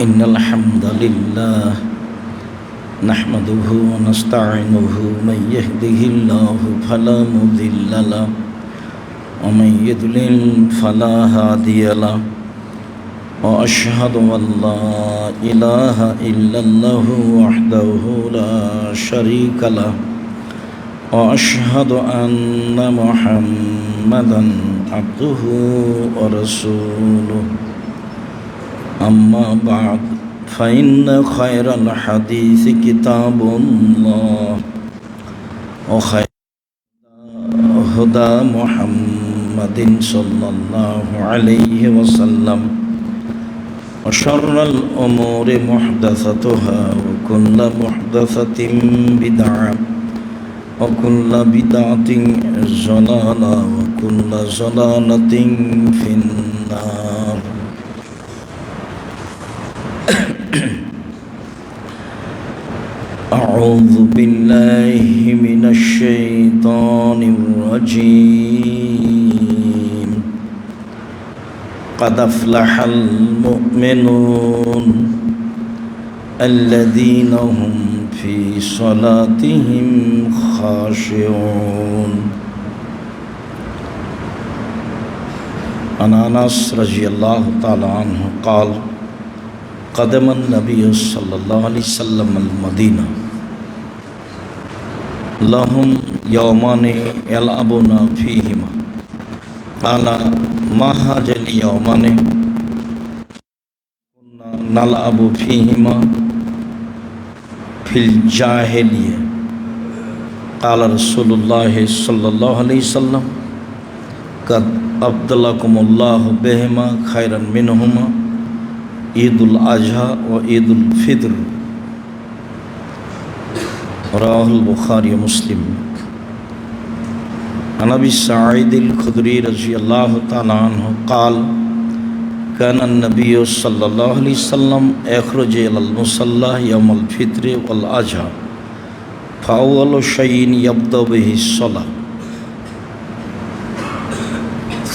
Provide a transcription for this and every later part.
إن الحمد لله نحمده ونستعينه من يهده الله فلا مضل له ومن يضلل فلا هادي له وأشهد أن لا إله إلا الله وحده لا شريك له وأشهد أن محمدا عبده ورسوله أما بعد فإن خير الحديث كتاب الله وخير هدى محمد صلى الله عليه وسلم وشر الأمور محدثتها وكل محدثة بدعة وكل بدعة ضلالة وكل ضلالة في النار أعوذ بالله من الشيطان الرجيم قد أفلح المؤمنون الذين هم في صلاتهم خاشعون عن أنس رضي الله تعالى عنه قال قدم النبي صلى الله عليه وسلم المدينة لهم يومان يلعبون فيهما قال ما هذا اليومان كنا نلعب فيهما في الجاهلية قال رسول الله صلى الله عليه وسلم قد أبدلكم الله بهما خيرا منهما عيد الأضحى وعيد الفطر رواه البخاري ومسلم عن أبي سعيد الخدري رضي الله تعالى عنه قال كان النبي صلى الله عليه وسلم يخرج إلى المصلى يوم الفطر والأضحى فأول شيء يبدأ به الصلاة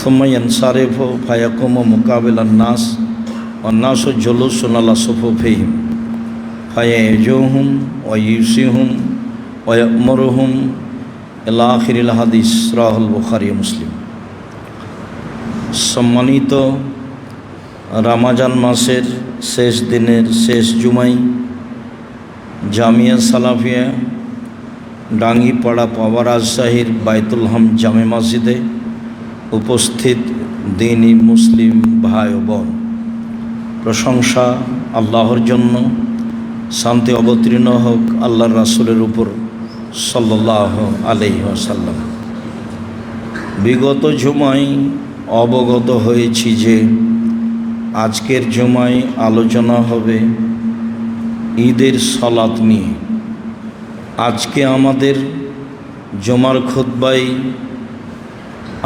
ثم ينصرف فيقوم مقابل الناس والناس جلوس على صفوفهم فيعجوهم ويوصيهم ويأمرهم إلى آخر الحديث رواه البخاري ومسلم। সম্মানিত রমজান মাসের শেষ দিনের শেষ জুমায় জামিয়া সালাফিয়া ডাঙ্গিপাড়া পাওয়া রাজশাহীর বাইতুল হাম জামে মসজিদে উপস্থিত দ্বীনি মুসলিম ভাই ও বোন, প্রশংসা আল্লাহর জন্য, শান্তি অবতীর্ণ হোক আল্লাহর রাসূলের উপর সাল্লাল্লাহু আলাইহি ওয়াসাল্লাম। বিগত জুমায় অবগত হয়েছি যে আজকের জুমায় আলোচনা হবে ঈদের সালাত নিয়ে। আজকে আমাদের জুমার খুতবায়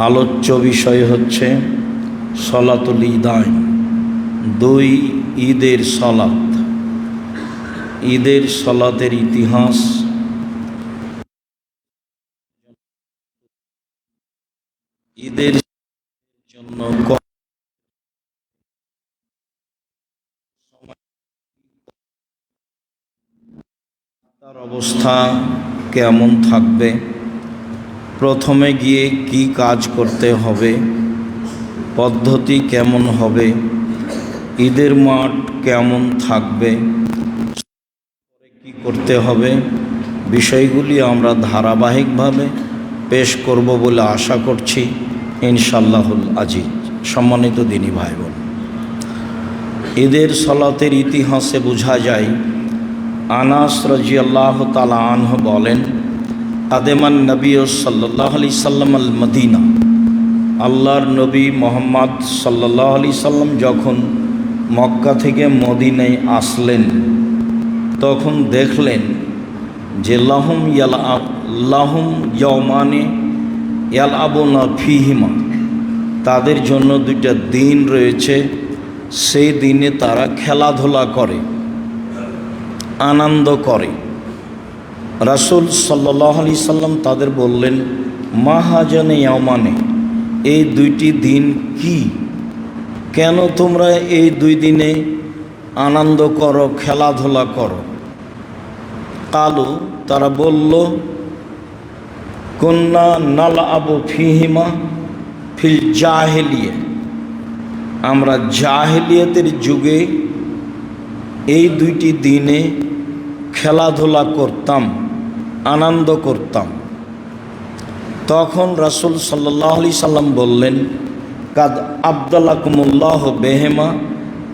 আলোচ্য বিষয় হচ্ছে সলাতুল ঈদাইন, দুই ঈদের সালাত। ঈদের সালাতের ইতিহাস, ঈদের জন্য তার অবস্থা কেমন থাকবে, প্রথমে গিয়ে কি কাজ করতে হবে, পদ্ধতি কেমন হবে, ঈদের মাঠ কেমন থাকবে, কি করতে হবে, বিষয়গুলি আমরা ধারাবাহিকভাবে পেশ করব বলে আশা করছি ইনশাআল্লাহুল আজিজ। সম্মানিত দিনী ভাই বোন, ঈদের সালাতের ইতিহাসে বোঝা যায়, আনাস রাদিয়াল্লাহু তাআলা আনহু বলেন, আদেমান নবী সাল্লাল্লাহু আলাইহি সাল্লাম আল মদিনা, আল্লাহর নবী মোহাম্মদ সাল্লাল্লাহু আলাইহি সাল্লাম যখন মক্কা থেকে মদিনায় আসলেন তখন দেখলেন যে লাহুম ইয়াওমানে ইয়ালআবুনা ফীহিমা, তাদের জন্য দুইটা দিন রয়েছে, সেই দিনে তারা খেলাধুলা করে, আনন্দ করে। রাসূল সাল্লাল্লাহু আলাইহি সাল্লাম তাদের বললেন, মা হাজানে ইয়াওমানে, এই দুইটি দিন কি, কেন তোমরা এই দুই দিনে আনন্দ করো, খেলাধুলা করো। কালু, তারা বলল, কুন্না নালআবু ফিহিমা ফিল জাহিলিয়া, আমরা জাহিলিয়াতের যুগে এই দুইটি দিনে খেলাধুলা করতাম, আনন্দ করতাম। তখন রাসূল সাল্লাল্লাহু আলাইহি সাল্লাম বললেন, কাদ আবদালাকুমুল্লাহ বেহেমা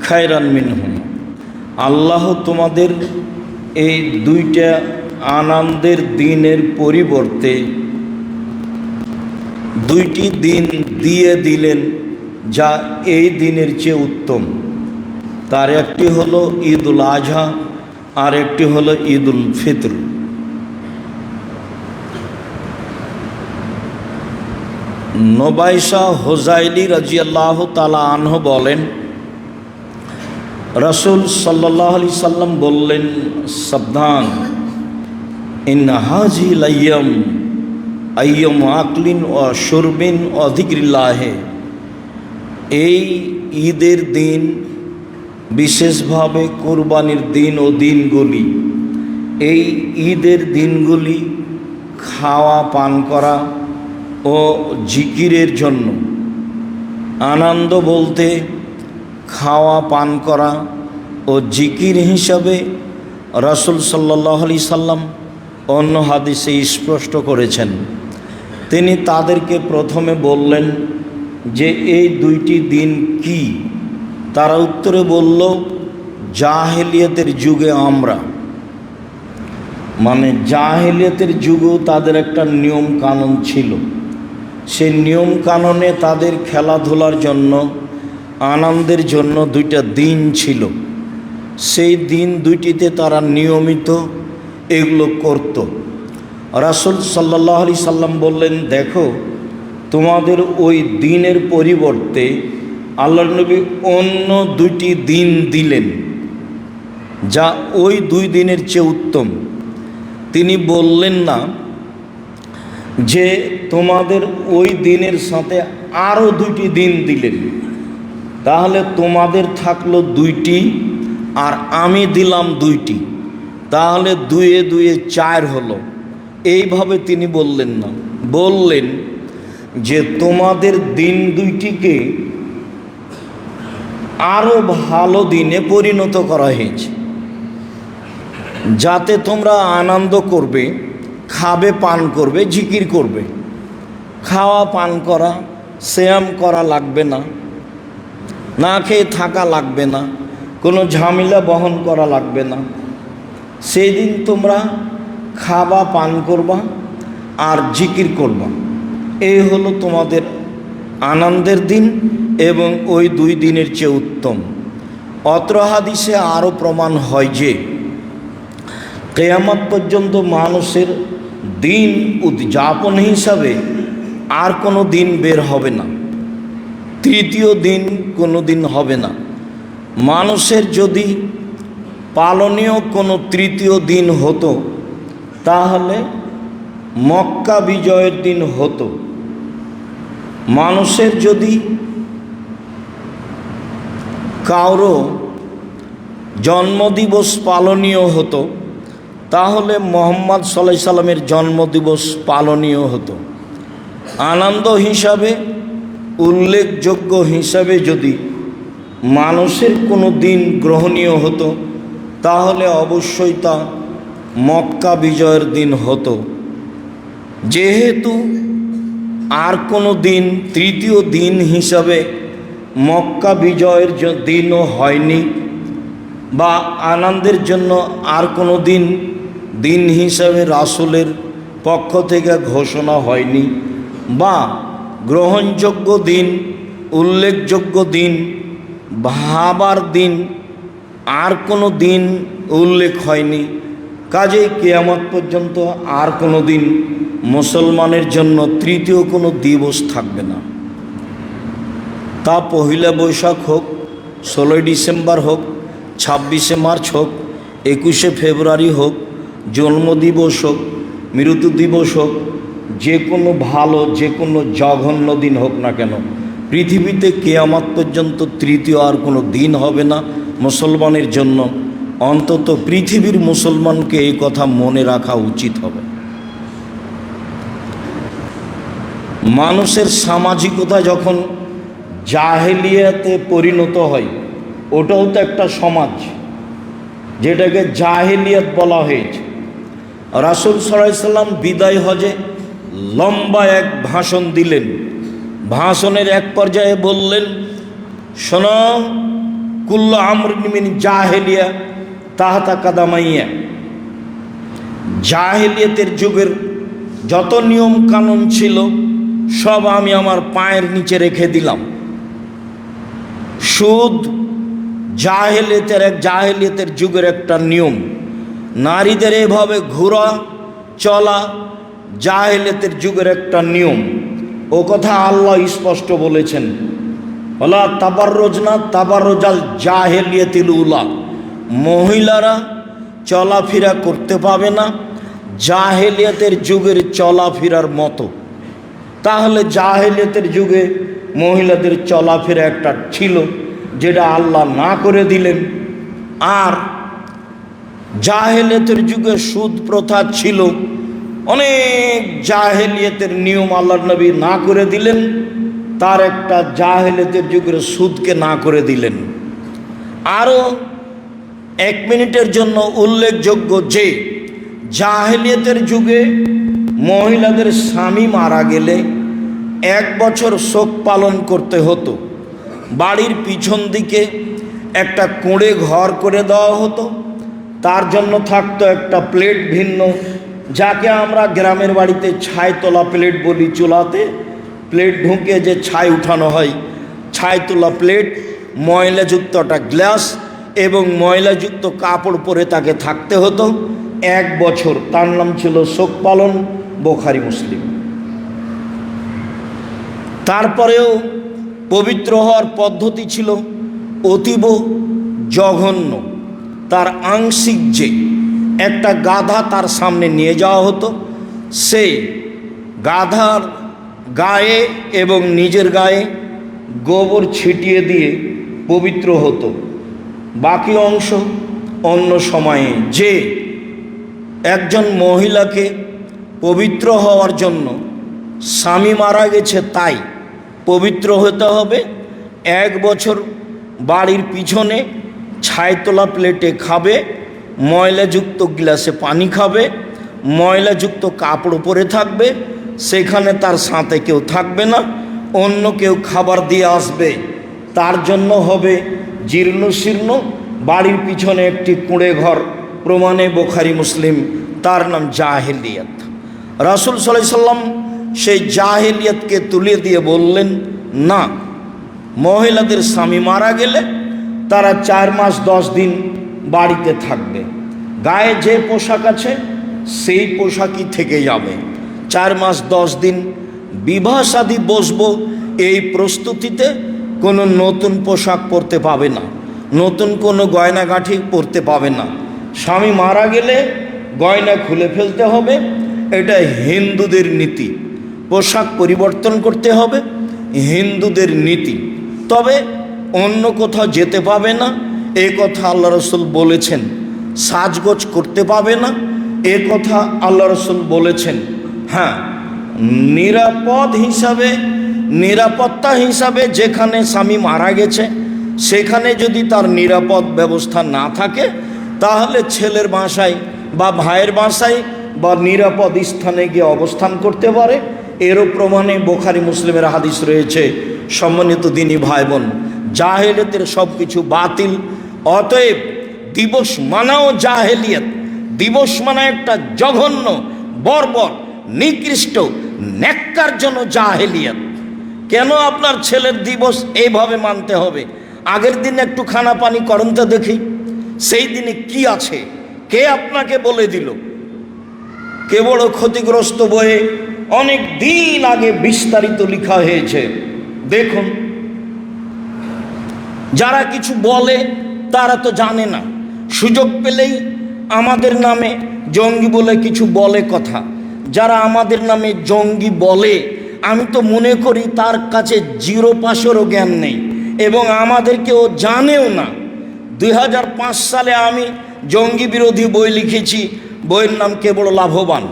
খায়রান মিনহুম, আল্লাহ তোমাদের এই দুইটা আনন্দের দিনের পরিবর্তে দুইটি দিন দিয়ে দিলেন যা এই দিনের চেয়ে উত্তম। তার একটি হলো ঈদুল আজহা, আর একটি হলো ঈদুল ফিতর। নবাইশা হুযাইলি রাদিয়াল্লাহু তাআলা আনহু বলেন, রাসূল সাল্লাল্লাহু আলাইহি সাল্লাম বললেন, সাবধান, ইন্না হাযিহিল আইয়াম আইয়াম আকলিন ওয়া শুরবিন ওয়া যিকরিল্লাহ, এই ঈদের দিন, বিশেষভাবে কুরবানির দিন ও দিনগুলি, এই ঈদের দিনগুলি খাওয়া পান করা ও জিকিরের জন্য। আনন্দ বলতে খাওয়া পান করা ও জিকির হিসাবে রাসূল সাল্লাল্লাহু আলাইহি সাল্লাম অন্য হাদিসে স্পষ্ট করেছেন। তিনি তাদেরকে প্রথমে বললেন যে এই দুইটি দিন কি? তারা উত্তরে বলল, জাহেলিয়াতের যুগে আমরা, মানে জাহেলিয়াতের যুগেও তাদের একটা নিয়ম কানুন ছিল। সেই নিয়ম কানুনে তাদের খেলাধুলার জন্য, আনন্দের জন্য দুইটা দিন ছিল। সেই দিন দুইটিতে তারা নিয়মিত এগুলো করত। রাসূল সাল্লাল্লাহু আলাইহি সাল্লাম বললেন, দেখো, তোমাদের ওই দিনের পরিবর্তে আল্লাহর নবী অন্য দুইটি দিন দিলেন যা ওই দুই দিনের চেয়ে উত্তম। তিনি বললেন না যে তোমাদের ওই দিনের সাথে আরও দুইটি দিন দিলেন, তাহলে তোমাদের থাকলো দুইটি আর আমি দিলাম দুইটি, তাহলে দুয়ে দুয়ে চার হলো। এইভাবে তিনি বললেন না, বললেন যে তোমাদের দিন দুইটিকে আরও ভালো দিনে পরিণত করা হয়েছে, যাতে তোমরা আনন্দ করবে, খাবে, পান করবে, জিকির করবে। খাওয়া পান করা, সিয়াম করা লাগবে না, না খেয়ে থাকা লাগবে না, কোনো ঝামেলা বহন করা লাগবে না। সেই দিন তোমরা খাবা, পান করবা আর জিকির করবা। এই হলো তোমাদের আনন্দের দিন এবং ওই দুই দিনের চেয়ে উত্তম। অত্র হাদিসে আরও প্রমাণ হয় যে কিয়ামত পর্যন্ত মানুষের দিন উদযাপন হিসাবে আর কোনো দিন বের হবে না, তৃতীয় দিন কোনো দিন হবে না। মানুষের যদি পালনীয় কোনো তৃতীয় দিন হতো তাহলে মক্কা বিজয়ের দিন হতো। মানুষের যদি কারো জন্মদিবস পালনীয় হতো তাহলে মুহাম্মদ সাল্লাল্লাহু আলাইহি সাল্লামের জন্মদিবস পালনীয় হতো। আনন্দ হিসাবে, উল্লেখযোগ্য হিসাবে যদি মানুষের কোনো দিন গ্রহণীয় হতো তাহলে অবশ্যই তা মক্কা বিজয়ের দিন হতো। যেহেতু আর কোনো দিন তৃতীয় দিন হিসাবে মক্কা বিজয়ের দিনও হয়নি, বা আনন্দের জন্য আর কোনো দিন দিন হিসাবে রাসূলের পক্ষ থেকে ঘোষণা হয়নি, বা গ্রহণযোগ্য দিন, উল্লেখযোগ্য দিন, ভাবার দিন আর কোনো দিন উল্লেখ হয়নি, কাজেই কিয়ামত পর্যন্ত আর কোনো দিন মুসলমানের জন্য তৃতীয় কোনো দিবস থাকবে না। তা পহিলা বৈশাখ হোক, 16ই ডিসেম্বর হোক, 26শে মার্চ হোক, 21শে ফেব্রুয়ারি হোক, জন্মদিবস হোক, মৃত্যু দিবস হোক, যে কোনো ভালো, যে কোনো জঘন্য দিন হোক না কেন, পৃথিবীতে কিয়ামত পর্যন্ত তৃতীয় আর কোনো দিন হবে না, মুসলমানের জন্য, অন্তত পৃথিবীর মুসলমানকে এই কথা মনে রাখা উচিত হবে। মানুষের সামাজিকতা যখন জাহেলিয়াতে পরিণত হয়, ওটাও তো একটা সমাজ, যেটাকে জাহেলিয়াত বলা হয়েছে। রাসূল সাল্লাল্লাহু আলাইহি সাল্লাম বিদায় হজে লম্বা এক ভাষণ দিলেন। ভাষণের এক পর্যায়ে বললেন, শোনো, কুল্লু আমরিন মিন জাহেলিয়া তাহতা কাদামাইয়া। জাহেলিয়াতের যুগের যত নিয়ম কানুন ছিল সব আমি আমার পায়ের নিচে রেখে দিলাম। সুদ জাহেলিয়াতের যুগের একটা নিয়ম। নারীদের এভাবে ঘোরা চলা জাহেলিয়াতের যুগের একটা নিয়ম। ও কথা আল্লাহ স্পষ্ট বলেছেন, ওয়ালা তাবাররুজনা তাবাররুজাল জাহেলিয়াতিল উলা। মহিলারা চলাফেরা করতে পাবে না জাহেলিয়াতের যুগের চলাফেরার মতো। তাহলে জাহেলিয়াতের যুগে মহিলাদের চলাফেরা একটা ছিল, যেটা আল্লাহ না করে দিলেন। আর জাহেলিয়াতের যুগে সুদ প্রথা ছিল, অনেক জাহেলিয়াতের নিয়ম আল্লাহর নবী না করে দিলেন, তার একটা জাহেলিয়াতের যুগের সুদকে না করে দিলেন। আরও 1 মিনিটের জন্য উল্লেখযোগ্য যে জাহেলিয়াতের যুগে মহিলাদের স্বামী মারা গেলে 1 বছর শোক পালন করতে হতো। বাড়ির পিছন দিকে একটা কুঁড়ে ঘর করে দেওয়া হতো, তার জন্য থাকতো একটা প্লেট ভিন্ন, যাকে আমরা গ্রামের বাড়িতে ছাই তোলা প্লেট বলি। চুলাতে প্লেট ঢুকে যে ছাই উঠানো হয়, ছাই তোলা প্লেট, ময়লাযুক্ত একটা গ্লাস এবং ময়লাযুক্ত কাপড় পরে তাকে থাকতে হতো 1 বছর। তার নাম ছিল শোক পালন, বুখারী মুসলিম। তারপরেও পবিত্র হওয়ার পদ্ধতি ছিল অতীব জঘন্য। তার আংশিক যে একটা গাধা তার সামনে নিয়ে যাওয়া হতো, সেই গাধার গায়ে এবং নিজের গায়ে গোবর ছিটিয়ে দিয়ে পবিত্র হতো। বাকি অংশ অন্য সময়ে। যে একজন মহিলাকে পবিত্র হওয়ার জন্য স্বামী মারা গেছে তাই পবিত্র হতে হবে, 1 বছর বাড়ির পিছনে ছাইতলা প্লেটে খাবে, ময়লাযুক্ত গ্লাসে পানি খাবে, ময়লাযুক্ত কাপড় পরে থাকবে, সেখানে তার সাথে কেউ থাকবে না, অন্য কেউ খাবার দিয়ে আসবে। তার জন্য হবে জীর্ণ শীর্ণ বাড়ির পিছনে একটি কুঁড়ে ঘর, প্রমাণে বুখারী মুসলিম। তার নাম জাহেলিয়াত। রাসূল সাল্লাল্লাহু আলাইহি সাল্লাম সেই জাহেলিয়াতকে তুলে দিয়ে বললেন, না, মহিলাদের স্বামী মারা গেলে তারা 4 মাস 10 দিন বাড়িতে থাকবে, গায়ে যে পোশাক আছে সেই পোশাকই থেকে যাবে। 4 মাস 10 দিন বিবাহ শাদী বসবো, এই প্রস্তুতিতে কোনো নতুন পোশাক পরতে পাবে না, নতুন কোনো গয়নাগাঁঠি পরতে পাবে না। স্বামী মারা গেলে গয়না খুলে ফেলতে হবে, এটা হিন্দুদের নীতি। পোশাক পরিবর্তন করতে হবে, হিন্দুদের নীতি। তবে অন্য কোথাও যেতে পাবে না, এ কথা আল্লাহ রসুল বলেছেন। সাজগোজ করতে পাবে না, এ কথা আল্লাহ রসুল বলেছেন। হ্যাঁ, নিরাপত্তা হিসাবে যেখানে স্বামী মারা গেছে সেখানে যদি তার নিরাপদ ব্যবস্থা না থাকে, তাহলে ছেলের বাসায় বা ভাইয়ের বাসায় বা নিরাপদ স্থানে গিয়ে অবস্থান করতে পারে। এরও প্রমাণে বুখারী মুসলিমের হাদিস রয়েছে। সম্মানিত দিনী ভাই বোন, জাহেলিয়াতের সব কিছু বাতিল। অতএব দিবস মানাও জাহেলিয়াত। দিবস মানা একটা জঘন্য, বর্বর, নিকৃষ্ট, ন্যাক্কারজনক জাহেলিয়াত। কেন আপনার ছেলের দিবস এইভাবে মানতে হবে? আগের দিন একটু খানা পানি করেন তো দেখি, সেই দিনে কি আছে? কে আপনাকে বলে দিল? কে বড় ক্ষতিগ্রস্ত বইয়ে অনেক দিন আগে বিস্তারিত লেখা হয়েছে। দেখুন, যারা কিছু বলে তারা তো জানে না, সুযোগ পেলেই আমাদের নামে জঙ্গি বলে কিছু বলে কথা। যারা আমাদের নামে জঙ্গি বলে, আমি তো মনে করি তার কাছে 0% জ্ঞান নেই এবং আমাদেরকে ও জানেও না। 2005 সালে আমি জঙ্গি বিরোধী বই লিখেছি, বইয়ের নাম কে বড় লাভবান।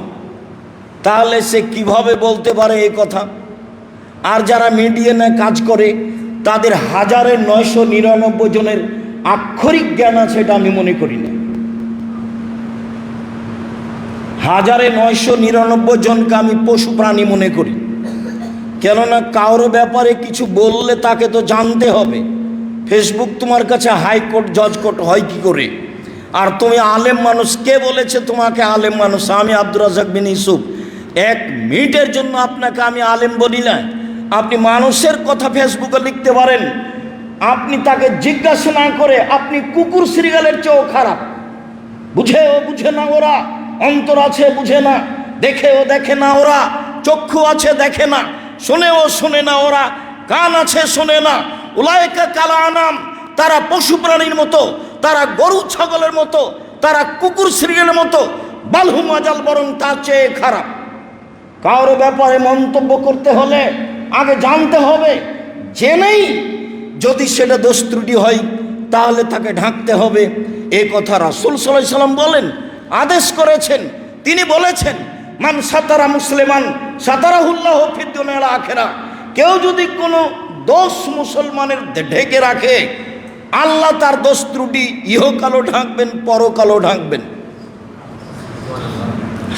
তাহলে সে কিভাবে বলতে পারে এই কথা? আর যারা মিডিয়ানে কাজ করে তাদের 1999 জনের আক্ষরিক জ্ঞান আছে, এটা আমি মনে করি না। 1999 জনকে আমি পশু প্রাণী মনে করি। কেননা কারো ব্যাপারে কিছু বললে তাকে তো জানতে হবে। ফেসবুক তোমার কাছে হাইকোর্ট জজ কোর্ট হয় কি করে? আর তুমি আলেম মানুষ, কে বলেছে তোমাকে আলেম মানুষ? আমি আব্দুর রাজ্জাক বিন ইউসুফ 1 মিনিটের জন্য আপনাকে আমি আলেম বলি না। আপনি মানুষের কথা ফেসবুকে লিখতে পারেন, আপনি তাকে জিজ্ঞাসা না করে আপনি কুকুর শ্রীগালের চেয়েও খারাপ। বুঝে না ওরা, অন্তর আছে বুঝে না, দেখে না ওরা, চক্ষু আছে দেখে না, শোনে না ওরা, কান আছে শোনে না। উলাইকা কাল আনাম, তারা পশু প্রাণীর মতো, তারা গরু ছাগলের মতো, তারা কুকুর শ্রীগালের মতো, বালহুম আজাল, বরং তার চেয়ে খারাপ। কারো ব্যাপারে মন্তব্য করতে হলে আগে জানতে হবে, জেনেই যদি সেটা দোষ ত্রুটি হয় তাহলে তাকে ঢাকতে হবে। এই কথা রাসূল সাল্লাল্লাহু আলাইহি সাল্লাম বলেন, আদেশ করেছেন। তিনি বলেছেন, মান সাতারা মুসলিমান সাতারাহুল্লাহু ফিদ দুনিয়া ওয়াল আখিরাহ। কেউ যদি কোনো দোষ মুসলমানের ঢেকে রাখে, আল্লাহ তার দোষ ত্রুটি ইহকালও ঢাকবেন, পরকালও ঢাকবেন।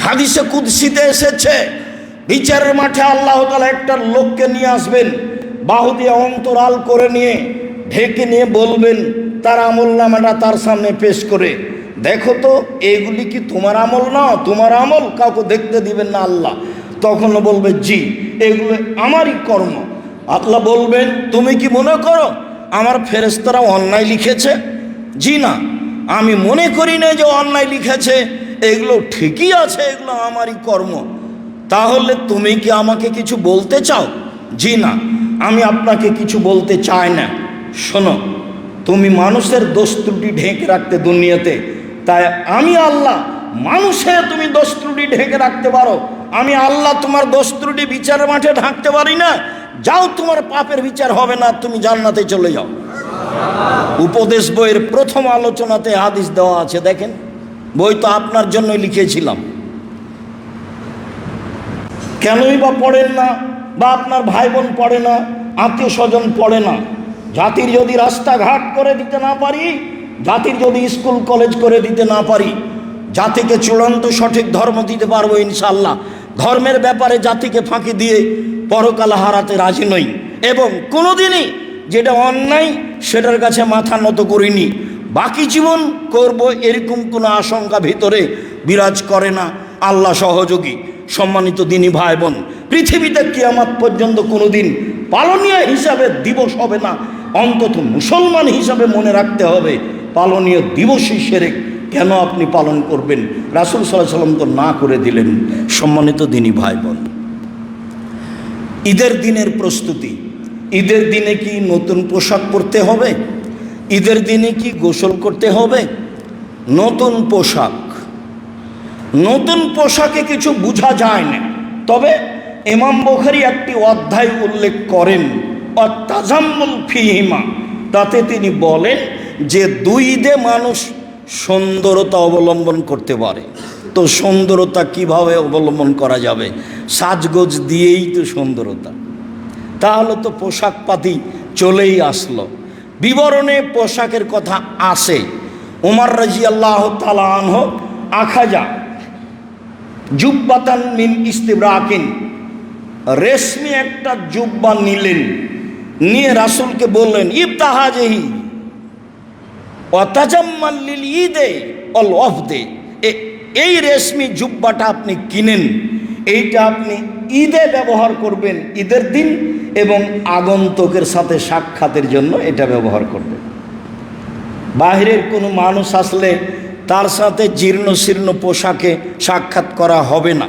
হাদিসে কুদসিতে এসেছে, বিচারের মাঠে আল্লাহ তাআলা একটা লোককে নিয়ে আসবেন, বাহু দিয়ে অন্তরাল করে নিয়ে ঢেকে নিয়ে বলবেন, তার আমলনামাটা তার সামনে পেশ করে, দেখো তো এগুলি কি তোমার আমল? না তোমার আমল, কাউকে দেখতে দিবেন না আল্লাহ। তখন বলবে, জি এগুলো আমারই কর্ম। আল্লাহ বলবেন, তুমি কি মনে করো আমার ফেরেশতারা অন্যায় লিখেছে? জি না, আমি মনে করি না যে অন্যায় লিখেছে, এগুলো ঠিকই আছে, এগুলো আমারই কর্ম। তাহলে তুমি কি আমাকে কিছু বলতে চাও? জি না, আমি আপনাকে কিছু বলতে চাই না। শোনো, তুমি মানুষের দোষ ত্রুটি ঢেকে রাখতে দুনিয়াতে, তাই আমি আল্লাহ মানুষে তুমি দোষ ত্রুটি ঢেকে রাখতে পারো, আমি আল্লাহ তোমার দোষ ত্রুটি বিচারের মাঠে ঢাকতে পারি না। যাও, তোমার পাপের বিচার হবে না, তুমি জান্নাতে চলে যাও। উপদেশ বইয়ের প্রথম আলোচনাতে হাদিস দেওয়া আছে, দেখেন। বই তো আপনার জন্যই লিখেছিলাম। কেনই বা পড়েন না? বা আপনার ভাই বোন পড়ে না, আত্মীয় স্বজন পড়ে না? জাতির যদি রাস্তাঘাট করে দিতে না পারি, জাতির যদি স্কুল কলেজ করে দিতে না পারি, জাতিকে চূড়ান্ত সঠিক ধর্ম দিতে পারবো ইনশাআল্লাহ। ধর্মের ব্যাপারে জাতিকে ফাঁকি দিয়ে পরকাল হারাতে রাজি নই, এবং কোনোদিনই যেটা অন্যায় সেটার কাছে মাথা নত করিনি। বাকি জীবন করব এরকম কোনো আশঙ্কা ভিতরে বিরাজ করে না। আল্লাহ সহযোগী। সম্মানিত দিনী ভাই বোন, পৃথিবীতে কিয়ামত পর্যন্ত কোনো দিন পালনীয় হিসাবে দিবস হবে না, অন্তত মুসলমান হিসাবে মনে রাখতে হবে, পালনীয় দিবসই শিরক। কেন আপনি পালন করবেন? রাসূল সাল্লাল্লাহু আলাইহি সাল্লাম তো না করে দিলেন। সম্মানিত দিনী ভাই বোন, ঈদের দিনের প্রস্তুতি। ঈদের দিনে কি নতুন পোশাক পরতে হবে? ঈদের দিনে কি গোসল করতে হবে? নতুন পোশাক, নতুন পোশাকে কিছু বোঝা যায় না। তবে ইমাম বুখারী একটি অধ্যায় উল্লেখ করেন, অত্তাজাম্মুল ফিহিমা। তাতে তিনি বলেন যে 2 ঈদে মানুষ সুন্দরতা অবলম্বন করতে পারে। তো সুন্দরতা কিভাবে অবলম্বন করা যাবে? সাজগোজ দিয়েই তো সুন্দরতা। তাহলে তো পোশাক পাতি চলেই আসলো। বিবরণে পোশাকের কথা আসে। ওমর রাদিয়াল্লাহু তাআলা আনহু আখাজা জুব্বাতান মিন ইস্তিবরাকিন, রেশমি একটা জুব্বা নিলেন, নিয়ে রাসূলকে বললেন, ইবতাহাজহি ওয়াতাজাম্মাল লিল ঈদে ওয়াল ওয়াফদে। এই রেশমি জুব্বাটা আপনি কিনেন, এইটা আপনি ঈদে ব্যবহার করবেন, ঈদের দিন, এবং আগন্তুকের সাথে সাক্ষাতের জন্য এটা ব্যবহার করবেন। বাহিরের কোনো মানুষ আসলে তার সাথে জীর্ণ শীর্ণ পোশাকে সাক্ষাৎ করা হবে না,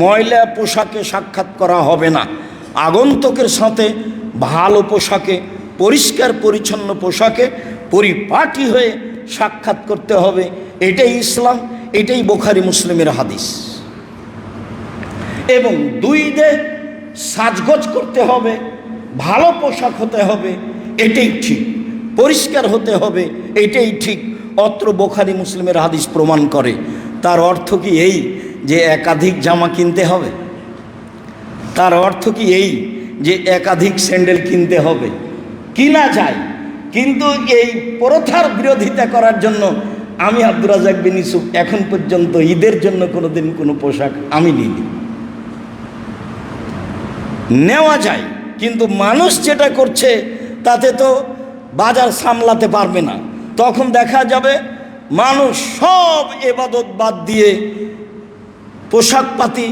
ময়লা পোশাকে সাক্ষাৎ করা হবে না। আগন্তুকের সাথে ভালো পোশাকে, পরিষ্কার পরিচ্ছন্ন পোশাকে পরিপাটি হয়ে সাক্ষাৎ করতে হবে। এটাই ইসলাম, এটাই বুখারী মুসলিমের হাদিস। এবং 2 ঈদে সাজগোজ করতে হবে, ভালো পোশাক হতে হবে, এটাই ঠিক। পরিষ্কার হতে হবে, এটাই ঠিক। অত্র বুখারী মুসলিমের হাদিস প্রমাণ করে। তার অর্থ কি এই যে একাধিক জামা কিনতে হবে? তার অর্থ কি এই যে একাধিক স্যান্ডেল কিনতে হবে? কিনা যায়, কিন্তু এই প্রথার বিরোধিতা করার জন্য আমি আব্দুর রাজ্জাক বিন ইউসুফ এখন পর্যন্ত ঈদের জন্য কোনোদিন কোনো পোশাক আমি নিইনি। নেওয়া যায়, কিন্তু মানুষ যেটা করছে তাতে তো বাজার সামলাতে পারবে না। তখন দেখা যাবে মানুষ সব ইবাদত বাদ দিয়ে পোশাক পাতি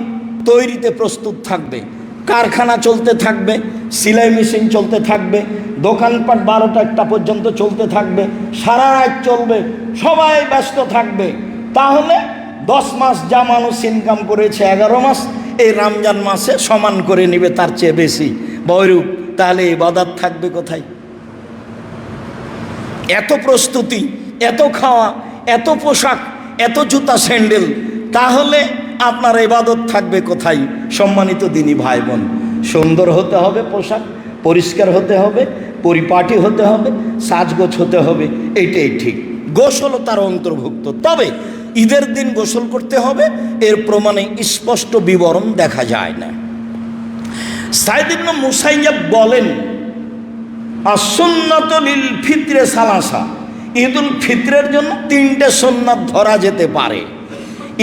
তৈরিতে প্রস্তুত থাকবে, কারখানা চলতে থাকবে, সেলাই মেশিন চলতে থাকবে, দোকানপাট 12টা-1টা পর্যন্ত চলতে থাকবে, সারা রাত চলবে, সবাই ব্যস্ত থাকবে। তাহলে 10 মাস যা মানুষ ইনকাম করেছে 11 মাস এই রমজান মাসে সমান করে নেবে, তার চেয়ে বেশি বৈরূপ। তাহলে ইবাদত থাকবে কোথায়? এত প্রস্তুতি, এত খাওয়া, এত পোশাক, এত জুতা স্যান্ডেল, তাহলে আপনার ইবাদত থাকবে কোথায়? সম্মানিত দিনী ভাই বোন, সুন্দর হতে হবে পোশাক, পরিষ্কার হতে হবে, পরিপাটি হতে হবে, সাজগোজ হতে হবে, এইটাই ঠিক। গোসলও তার অন্তর্ভুক্ত। তবে ঈদের দিন গোসল করতে হবে, এর প্রমাণে স্পষ্ট বিবরণ দেখা যায় না। সাইদ ইবনে মুসাইয়াব বলেন, as-sunnatu lil fitri সালাসা, ঈদুল ফিতরের জন্য 3টে সুন্নাত ধরা যেতে পারে।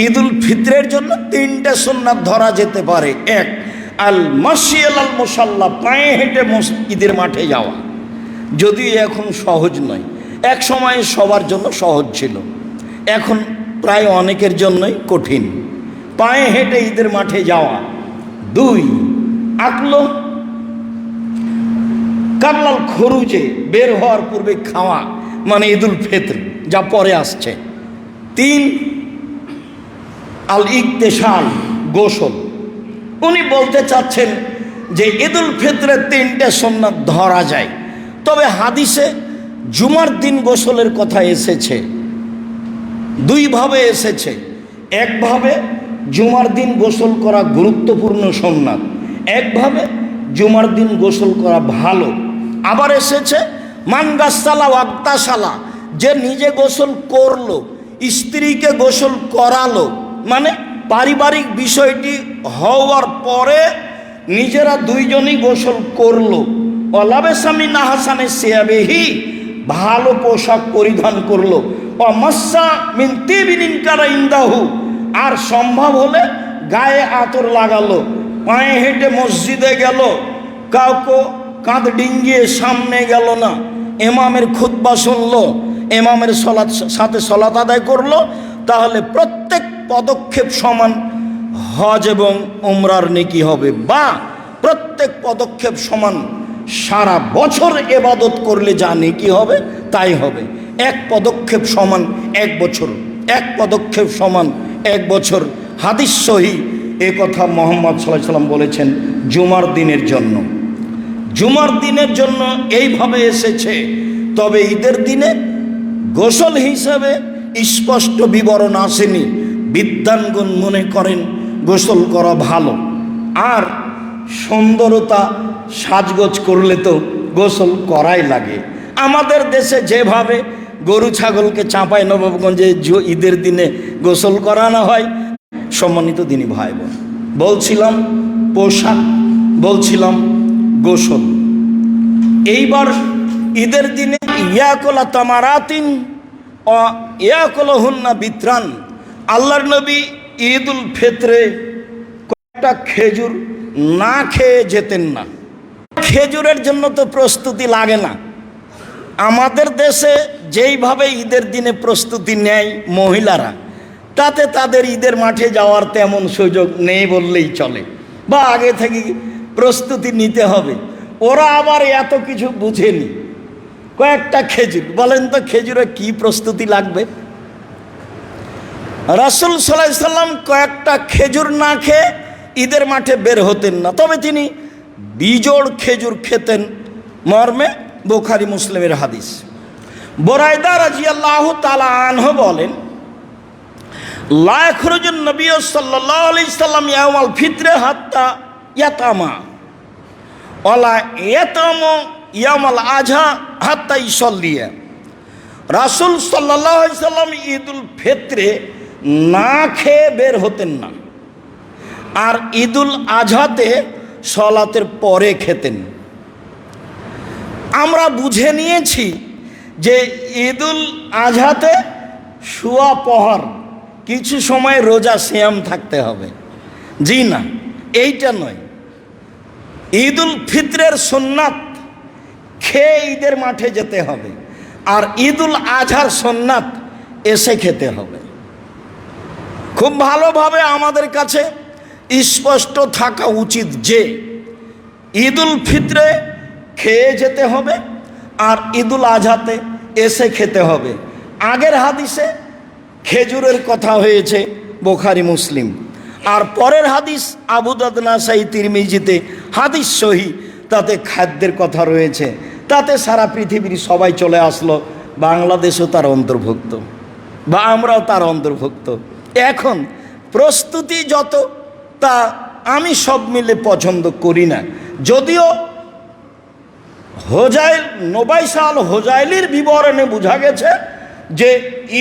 ঈদুল ফিতরের জন্য 3টে সুন্নাত ধরা যেতে পারে। 1, আল মাশি আলাল মুসাল্লা, পায়ে হেঁটে ঈদের মাঠে যাওয়া। যদিও এখন সহজ নয়, এক সময় সবার জন্য সহজ ছিল, এখন প্রায় অনেকের জন্যই কঠিন পায়ে হেঁটে ঈদের মাঠে যাওয়া। 2, আকলো কাবলাল খরুজে, বের হওয়ার পূর্বে খাওয়া, মানে ঈদুল ফিতর যা পরে আসছে। 3, আল ইকতেসাল, গোসল। উনি বলতে চাচ্ছেন যে ঈদুল ফিতরের 3টে সুন্নাত ধরা যায়, তবে হাদিসে জুমার দিন গোসলের কথা এসেছে, 2 ভাবে এসেছে। একভাবে জুমার দিন গোসল করা গুরুত্বপূর্ণ সুন্নাত, একভাবে জুমার দিন গোসল করা ভালো। আবার এসেছে মানগাসালা ওয়াক্তাসালা, যে নিজে গোসল করলো, স্ত্রীকে গোসল করালো, মানে পারিবারিক বিষয়টি হওয়ার পরে নিজেরা 2 জনই গোসল করলো। অলাবেসামি নাহাসানে সিয়াবেহি, ভালো পোশাক পরিধান করলো। অমাসা মিন তিবিনিন কারা ইন্দাহু, আর সম্ভব হলে গায়ে আতর লাগালো। পায়ে হেঁটে মসজিদে গেল, কাউকে কাঁধ ডিঙ্গিয়ে সামনে গেল না, ইমামের খুতবা শুনলো, ইমামের সাথে সলাত আদায় করলো, তাহলে প্রত্যেক পদক্ষেপ সমান হজ এবং উমরার নেকি হবে। বা প্রত্যেক পদক্ষেপ সমান সারা বছর ইবাদত করলে যা নেকি হবে তাই হবে। 1 পদক্ষেপ সমান 1 বছর, 1 পদক্ষেপ সমান 1 বছর। হাদিস সহিহ, এ কথা মুহাম্মদ সাল্লাল্লাহু আলাইহি ওয়াসাল্লাম বলেছেন জুমার দিনের জন্য। জুমার দিনের জন্য এইভাবে এসেছে। তবে ঈদের দিনে গোসল হিসাবে স্পষ্ট বিবরণ আসেনি। বিদ্বানগণ মনে করেন গোসল করা ভালো, আর সুন্দরতা সাজগোজ করলে তো গোসল করাই লাগে। আমাদের দেশে যেভাবে গরু ছাগলকে চাঁপাই নবাবগঞ্জে ঈদের দিনে গোসল করানো হয়। সম্মানিত দিনী ভাই বোন, বলছিলাম পোশাক, বলছিলাম গোসল। এইবার ঈদের দিনে ইয়াকুলা তামারাতিন ও ইয়াকুলহুন্না বিত্রান, আল্লাহর নবী ঈদুল ফিতরে কয়েকটা খেজুর না খেয়ে যেতেন না। খেজুরের জন্য তো প্রস্তুতি লাগে না। আমাদের দেশে যেইভাবে ঈদের দিনে প্রস্তুতি নেয় মহিলারা, তাতে তাদের ঈদের মাঠে যাওয়ার তেমন সুযোগ নেই বললেই চলে, বা আগে থেকে প্রস্তুতি নিতে হবে। ওরা আবার এত কিছু বুঝেনি। কয়েকটা খেজুর, বলেন তো খেজুরে কি প্রস্তুতি লাগবে? রাসূল সাল্লাল্লাহু আলাইহি সাল্লাম কয়েকটা খেজুর না খেয়ে ঈদের মাঠে বের হতেন না, তবে তিনি বিজোড় খেজুর খেতেন, মর্মে বুখারী মুসলিমের হাদিস। বুরায়দা রাদিয়াল্লাহু তাআলা আনহু বলেন, লা ইয়াখরুজুন নবী সাল্লাল্লাহু আলাইহি সাল্লাম ইয়াউমাল ফিতরে হাত্তা ইয়াতামা ওয়ালা ইয়াতামু ইয়ামাল আজহা হাত্তা ইসল্লিয়া। রাসূল সাল্লাল্লাহু আলাইহি সাল্লাম ঈদুল ফিতরে না খেয়ে বের হতেন না, আর ঈদুল আজহাতে সলাতের পরে খেতেন। আমরা বুঝে নিয়েছি যে ঈদুল আজহাতে শুয়া পহর কিছু সময় রোজা সিয়াম থাকতে হবে। জি না, এইটা নয়। ঈদুল ফিতরের সুন্নাত খেয়ে ঈদের মাঠে যেতে হবে, আর ঈদুল আজহার সুন্নাত এসে খেতে হবে। খুব ভালোভাবে আমাদের কাছে স্পষ্ট থাকা উচিত যে ঈদুল ফিতরে খেয়ে যেতে হবে আর ঈদুল আজহাতে এসে খেতে হবে। আগের হাদিসে খেজুরের কথা হয়েছে বুখারী মুসলিম, আর পরের হাদিস আবু দাউদ নাসাই তিরমিজিতে হাদিস সহি, তাতে খাদ্যের কথা রয়েছে। তাতে সারা পৃথিবীর সবাই চলে আসলো, বাংলাদেশও তার অন্তর্ভুক্ত বা আমরাও তার অন্তর্ভুক্ত। এখন প্রস্তুতি যত, তা আমি সব মিলে পছন্দ করি না, যদিও হোজাইল নোবাইস আল হোজাইলির বিবরণে বোঝা গেছে যে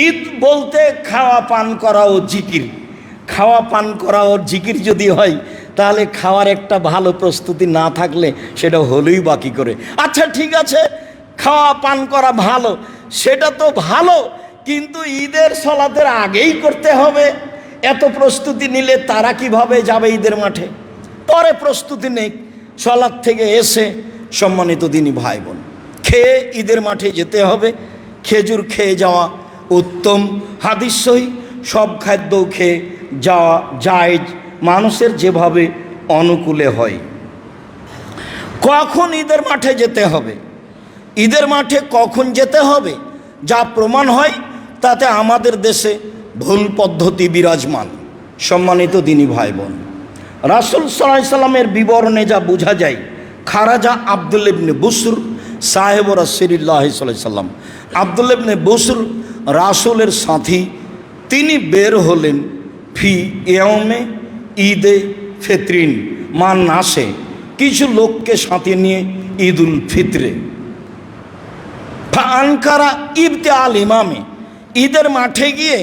ঈদ বলতে খাওয়া পান করা ও জিকির। খাওয়া পান করা ও জিকির যদি হয়, তাহলে খাওয়ার একটা ভালো প্রস্তুতি না থাকলে সেটা হলোই বাকি করে। আচ্ছা ঠিক আছে, খাওয়া পান করা ভালো, সেটা তো ভালো, কিন্তু ঈদের সলাতের আগেই করতে হবে। এত প্রস্তুতি নিলে তারা কিভাবে যাবে ঈদের মাঠে? পরে প্রস্তুতি নেই, সলাত থেকে এসে সম্মানিত দিনী ভাই বোন খেয়ে ঈদের মাঠে যেতে হবে। খেজুর খেয়ে যাওয়া উত্তম, হাদিস সহি। সব খাদ্য খেয়ে যাওয়া জায়েজ, মানুষের যেভাবে অনুকূলে হয়। কখন ঈদের মাঠে যেতে হবে, ঈদের মাঠে কখন যেতে হবে, যা প্রমাণ হয় তাতে আমাদের দেশে ভুল পদ্ধতি বিরাজমান। সম্মানিত দিনী ভাই বোন, রাসূল সাল্লাল্লাহু আলাইহি সাল্লামের বিবরণে যা বোঝা যায়, খারাজা আব্দুল্লাহ ইবনে বুসর সাহেব রাসূলুল্লাহ সাল্লাল্লাহু আলাইহি সাল্লাম, আব্দুল্লাহ ইবনে বুসর রাসূলের সাথী, তিনি বের হলেন ফি ইয়াউমে ঈদে ফিতরিন মান আসে, কিছু লোককে সাথে নিয়ে ঈদুল ফিতরে। আনকারা ইবতে আল ইমামে, ঈদের মাঠে গিয়ে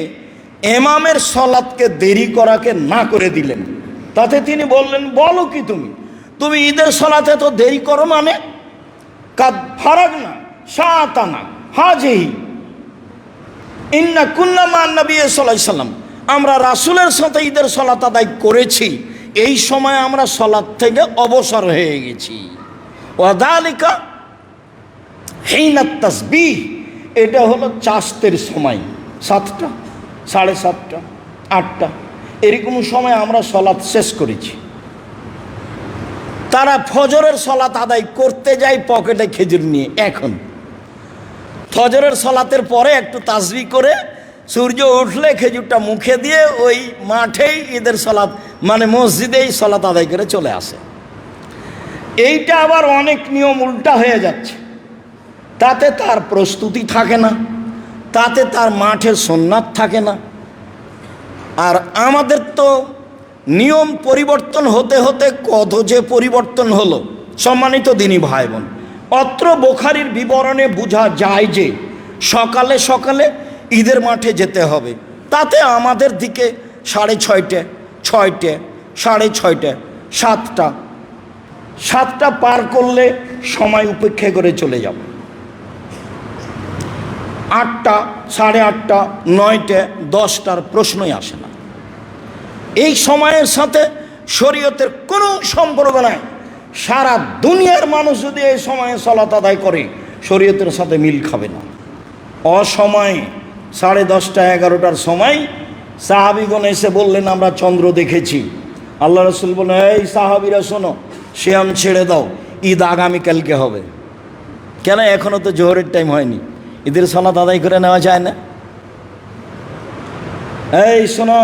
ইমামের সলাতকে দেরি করাকে না করে দিলেন। তাতে তিনি বললেন, বলো কি তুমি ঈদের সলাতে তো দেরি করো, মানে কাদ ফারাগনা সাতানা হাজিহি ইন্না কুন্না মা নবী সাল্লাল্লাহু আলাইহি সাল্লাম, আমরা রাসূলের সাথে ঈদের সলাত আদায় করেছি, এই সময় আমরা সলাত থেকে অবসর হয়ে গেছি। ওয়াদালিকা হিনাত তাসবিহ, এটা হলো চাস্তের সময়, 7টা, 7:30, 8টা, এরকম সময় আমরা সলাত শেষ করেছি। তারা ফজরের সলাত আদায় করতে যায় পকেটে খেজুর নিয়ে। এখন ফজরের সলাতের পরে একটু তাসবিহ করে সূর্য উঠলে খেজুরটা মুখে দিয়ে ওই মাঠেই ঈদের সলাত, মানে মসজিদেই সলাত আদায় করে চলে আসে। এইটা আবার অনেক নিয়ম উল্টা হয়ে যাচ্ছে। তাতে তার প্রস্তুতি থাকে না, তাতে তার মাঠের সুন্নাত থাকে না। আর আমাদের তো নিয়ম পরিবর্তন হতে হতে কত যে পরিবর্তন হলো। সম্মানিত দিনী ভাই বোন, অত্র বুখারীর বিবরণে বোঝা যায় যে সকালে সকালে ঈদের মাঠে যেতে হবে। তাতে আমাদের দিকে 6:30, 6টা, 6:30, 7টা, 7টা পার করলে সময় উপেক্ষা করে চলে যাব। 8টা, 8:30, 9টা, 10টার প্রশ্নই আসে না। এই সময়ের সাথে শরীয়তের কোনো সম্পর্ক নাই। সারা দুনিয়ার মানুষ যদি এই সময়ে সালাত আদায় করে, শরীয়তের সাথে মিল খাবে না। অসময়ে 10:30, 11টার সময় সাহাবীগণ এসে বললেন, আমরা চন্দ্র দেখেছি। আল্লাহ রাসূল বললেন, এই সাহাবীরা শোনো, সিয়াম ছেড়ে দাও, ঈদ আগামীকালকে হবে। কেন? এখনও তো জোহরের টাইম হয়নি, ঈদের সালাত আদায় করে নেওয়া যায় না? এই শোনো,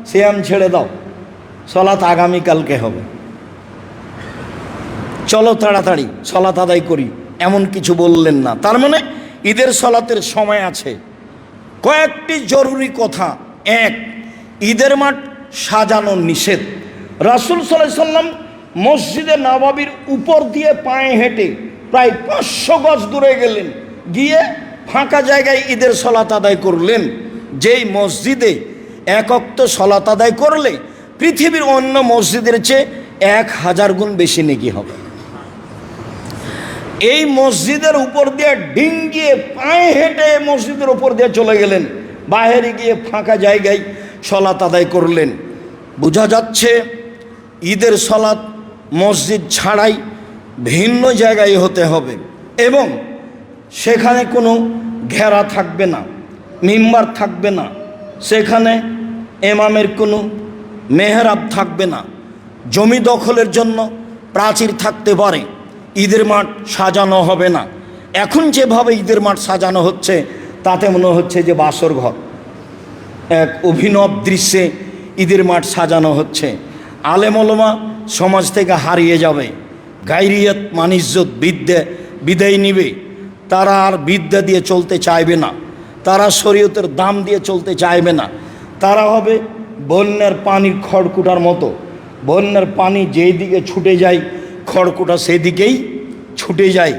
সিয়াম ছেড়ে দাও, সালাত আগামীকালকে হবে, চলো তাড়াতাড়ি সালাত আদায় করি, এমন কিছু বললেন না। তার মানে ঈদের সালাতের সময় আছে। কয়েকটি জরুরি কথা। 1, ঈদের মাঠ সাজানো নিষেধ। রাসূল সাল্লাল্লাহু আলাইহি সাল্লাম মসজিদে নববীর উপর দিয়ে পায়ে হেঁটে প্রায় 500 গজ দূরে গেলেন, গিয়ে ফাঁকা জায়গায় ঈদের সালাত আদায় করলেন। যেই মসজিদে এক ওয়াক্ত সালাত আদায় করলে পৃথিবীর অন্য মসজিদের চেয়ে 1000 গুণ বেশি নেকি হবে। এই মসজিদের উপর দিয়ে ডিঙ্গিয়ে পায়ে হেঁটে মসজিদের উপর দিয়ে চলে গেলেন, বাইরে গিয়ে ফাঁকা জায়গায় সালাত আদায় করলেন। বোঝা যাচ্ছে ঈদের সালাত মসজিদ ছাড়াই ভিন্ন জায়গায় হতে হবে, এবং সেখানে কোনো ঘেরা থাকবে না, মিম্বার থাকবে না, সেখানে ইমামের কোনো মেহরাব থাকবে না। জমি দখলের জন্য প্রাচীর থাকতে পারে, ঈদের মাঠ সাজানো হবে না। এখন যেভাবে ঈদের মাঠ সাজানো হচ্ছে তাতে মনে হচ্ছে যে বাসর ঘর, এক অভিনব দৃশ্যে ঈদের মাঠ সাজানো হচ্ছে। আলেম ওলামা সমাজ থেকে হারিয়ে যাবে, গায়রিয়ত মানিজ্যত বিদায় নিবে। তারা আর বিদ্যা দিয়ে চলতে চাইবে না, তারা শরীয়তের দাম দিয়ে চলতে চাইবে না। তারা হবে বন্যার পানির খড়কুটার মতো, বন্যার পানি যেই দিকে ছুটে যায় খড়কুটা সেদিকেই ছুটে যায়।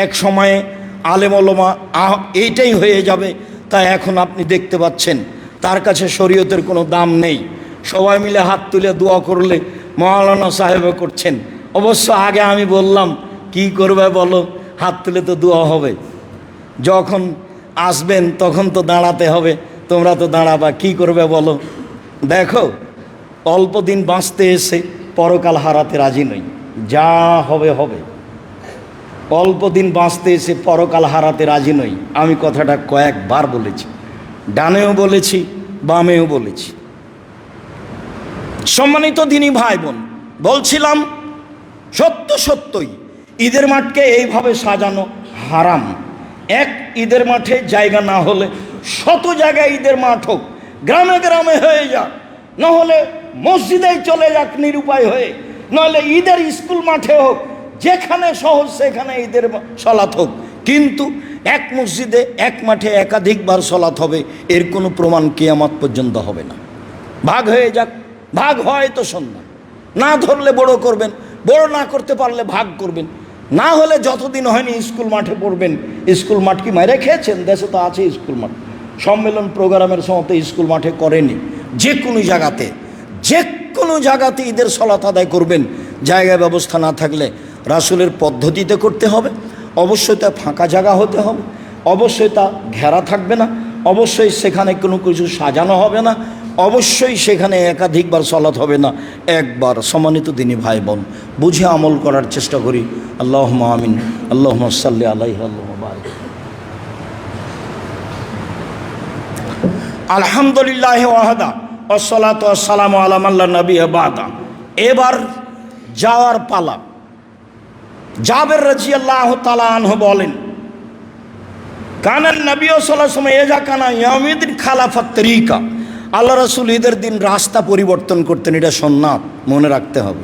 এক সময়ে আলেম ওলামা এইটাই হয়ে যাবে। তাই এখন আপনি দেখতে পাচ্ছেন তার কাছে শরীয়তের কোনো দাম নেই। সবাই মিলে হাত তুলে দোয়া করলে মৌলানা সাহেব করছেন। অবশ্য আগে আমি বললাম কি করবে বলো, হাত তুলে তো দোয়া হবে। যখন আসবেন তখন তো দাঁড়াতে হবে, তোমরা তো দাঁড়াবা, কি করবে বলো। দেখো, অল্প দিন বাঁচতে এসে পরকাল হারাতে রাজি নই, যা হবে হবে। অল্প দিন বাঁচতে এসে পরকাল হারাতে রাজি নই। আমি কথাটা কয়েকবার বলেছি, ডানেও বলেছি, বামেও বলেছি। সম্মানিত দিনী ভাই বোন, বলছিলাম সত্যই ঈদের মাঠকে এইভাবে সাজানো হারাম। এক ঈদের মাঠে জায়গা না হলে শত জায়গায় ঈদের মাঠ হোক, গ্রামে গ্রামে হয়ে যাক, নহলে মসজিদেই চলে যাক নিরুপায় হয়ে, নাহলে ঈদের স্কুল মাঠে হোক, যেখানে সহজ সেখানে ঈদের সালাত হোক। কিন্তু এক মসজিদে এক মাঠে একাধিকবার সালাত হবে, এর কোনো প্রমাণ কিয়ামত পর্যন্ত হবে না। ভাগ হয়ে যাক, ভাগ হয় তো সন্ধ্যা, না ধরলে বড় করবেন, বড় না করতে পারলে ভাগ করবেন, না হলে যতদিন হয়নি স্কুল মাঠে পড়বেন। স্কুল মাঠ কি মাইরে খেয়েছেন? দেশে তো আছে স্কুল মাঠ, সম্মেলন প্রোগ্রামের সময় তো স্কুল মাঠে করেনি। যে কোনো জায়গাতে ঈদের সালাত আদায় করবেন, জায়গা ব্যবস্থা না থাকলে রাসূলের পদ্ধতিতে করতে হবে। অবশ্যই তা ফাঁকা জায়গা হতে হবে, অবশ্যই তা ঘেরা থাকবে না, অবশ্যই সেখানে কোনো কিছু সাজানো হবে না, অবশ্যই সেখানে একাধিকবার সালাত হবে না, একবার। সম্মানিত দিনী ভাই বোন, বুঝে আমল করার চেষ্টা করি। আল্লাহুম্মা আমিন। আল্লাহুম্মা সাল্লি আলাইহি আল্লাহুম্মা বারিক। আলহামদুলিল্লাহ ওয়াহদা ওয়াসসালাতু ওয়াসসালামু আলা মান লা নাবিয়্যা বা'দা। এবার যাওয়ার পালা। জাবের রাদিয়াল্লাহু তাআলা আনহু বলেন, কানান নবী সাল্লাল্লাহু আলাইহি ওয়াসাল্লাম ইযা কানা ইয়াউমিদ্দিন খালাফাত তরিকা। আল্লাহ রাসূল ঈদের দিন রাস্তা পরিবর্তন করতেন, এটা সুন্নাত, মনে রাখতে হবে।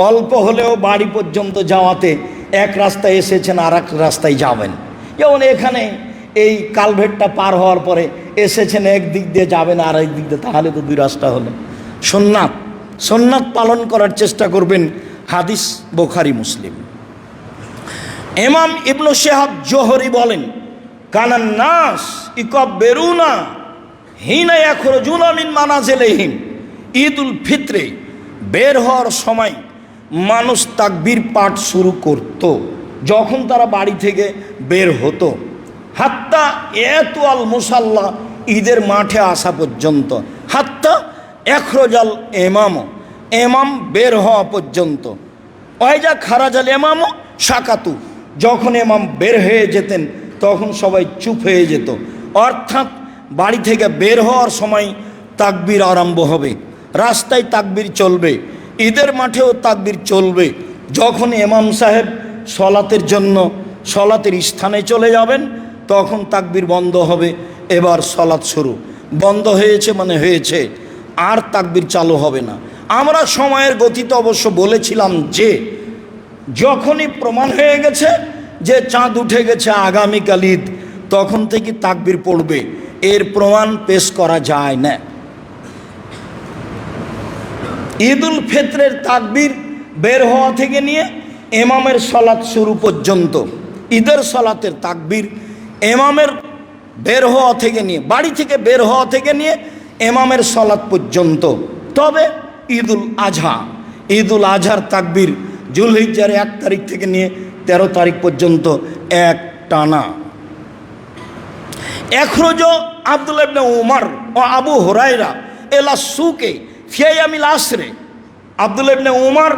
অল্প হলেও বাড়ি পর্যন্ত যাওয়াতে এক রাস্তায় এসেছেন আর এক রাস্তায় যাবেন। যেমন এখানে এই কালভেটটা পার হওয়ার পরে এসেছেন এক দিক দিয়ে, যাবেন আর এক দিক দিয়ে, তাহলে তো দুই রাস্তা হলো। সুন্নাত পালন করার চেষ্টা করবেন। হাদিস বুখারী মুসলিম। ইমাম ইবনু শিহাব জোহরি বলেন, কানান নাস ইকাব্বিরুনা হিনা ইয়াখরুজুনা মিন মানাজিলিহিম। ঈদুল ফিত্রে বের হওয়ার সময় মানুষ তাকবীর পাঠ শুরু করত যখন তারা বাড়ি থেকে বের হতো, হাত্তা ইয়াতুল মুসাল্লা, ঈদের মাঠে আসা পর্যন্ত, হাত্তা ইয়াখরুজাল ইমাম বের হওয়া পর্যন্ত। ওয়াইজা খারাজাল ইমামু সাকাতু, যখন ইমাম বের হয়ে যেতেন তখন সবাই চুপ হয়ে যেত। অর্থাৎ বাড়ি থেকে বের হওয়ার সময় তাকবীর আরম্ভ হবে, রাস্তায় তাকবীর চলবে, ঈদের মাঠেও তাকবীর চলবে। যখন ইমাম সাহেব সলাতের জন্য সলাতের স্থানে চলে যাবেন তখন তাকবীর বন্ধ হবে, এবার সলাত শুরু। বন্ধ হয়েছে মানে হয়েছে, আর তাকবীর চালু হবে না। আমরা সময়ের গতিতে অবশ্য বলেছিলাম যে যখনই প্রমাণ হয়ে গেছে যে চাঁদ উঠে গেছে আগামীকাল ঈদ, তখন থেকে তাকবীর পড়বে, এর প্রমাণ পেশ করা যায় না। ঈদুল ফিত্রের তাকবীর বের হওয়া থেকে নিয়ে ইমামের সালাত শুরু পর্যন্ত, ঈদের সালাতের তাকবীর ইমামের বের হওয়া থেকে নিয়ে, বাড়ি থেকে বের হওয়া থেকে নিয়ে ইমামের সালাত পর্যন্ত। তবে ঈদুল আজহা, ঈদুল আজহার তাকবীর জুলহিজ্জার 1 তারিখ থেকে নিয়ে 13 তারিখ পর্যন্ত এক টানা। এখরজ আব্দুল্লাহ ইবনে উমর ও আবু হুরায়রা এলা সুকে ফি ইয়ামিল আসরে, আব্দুল্লাহ ইবনে উমর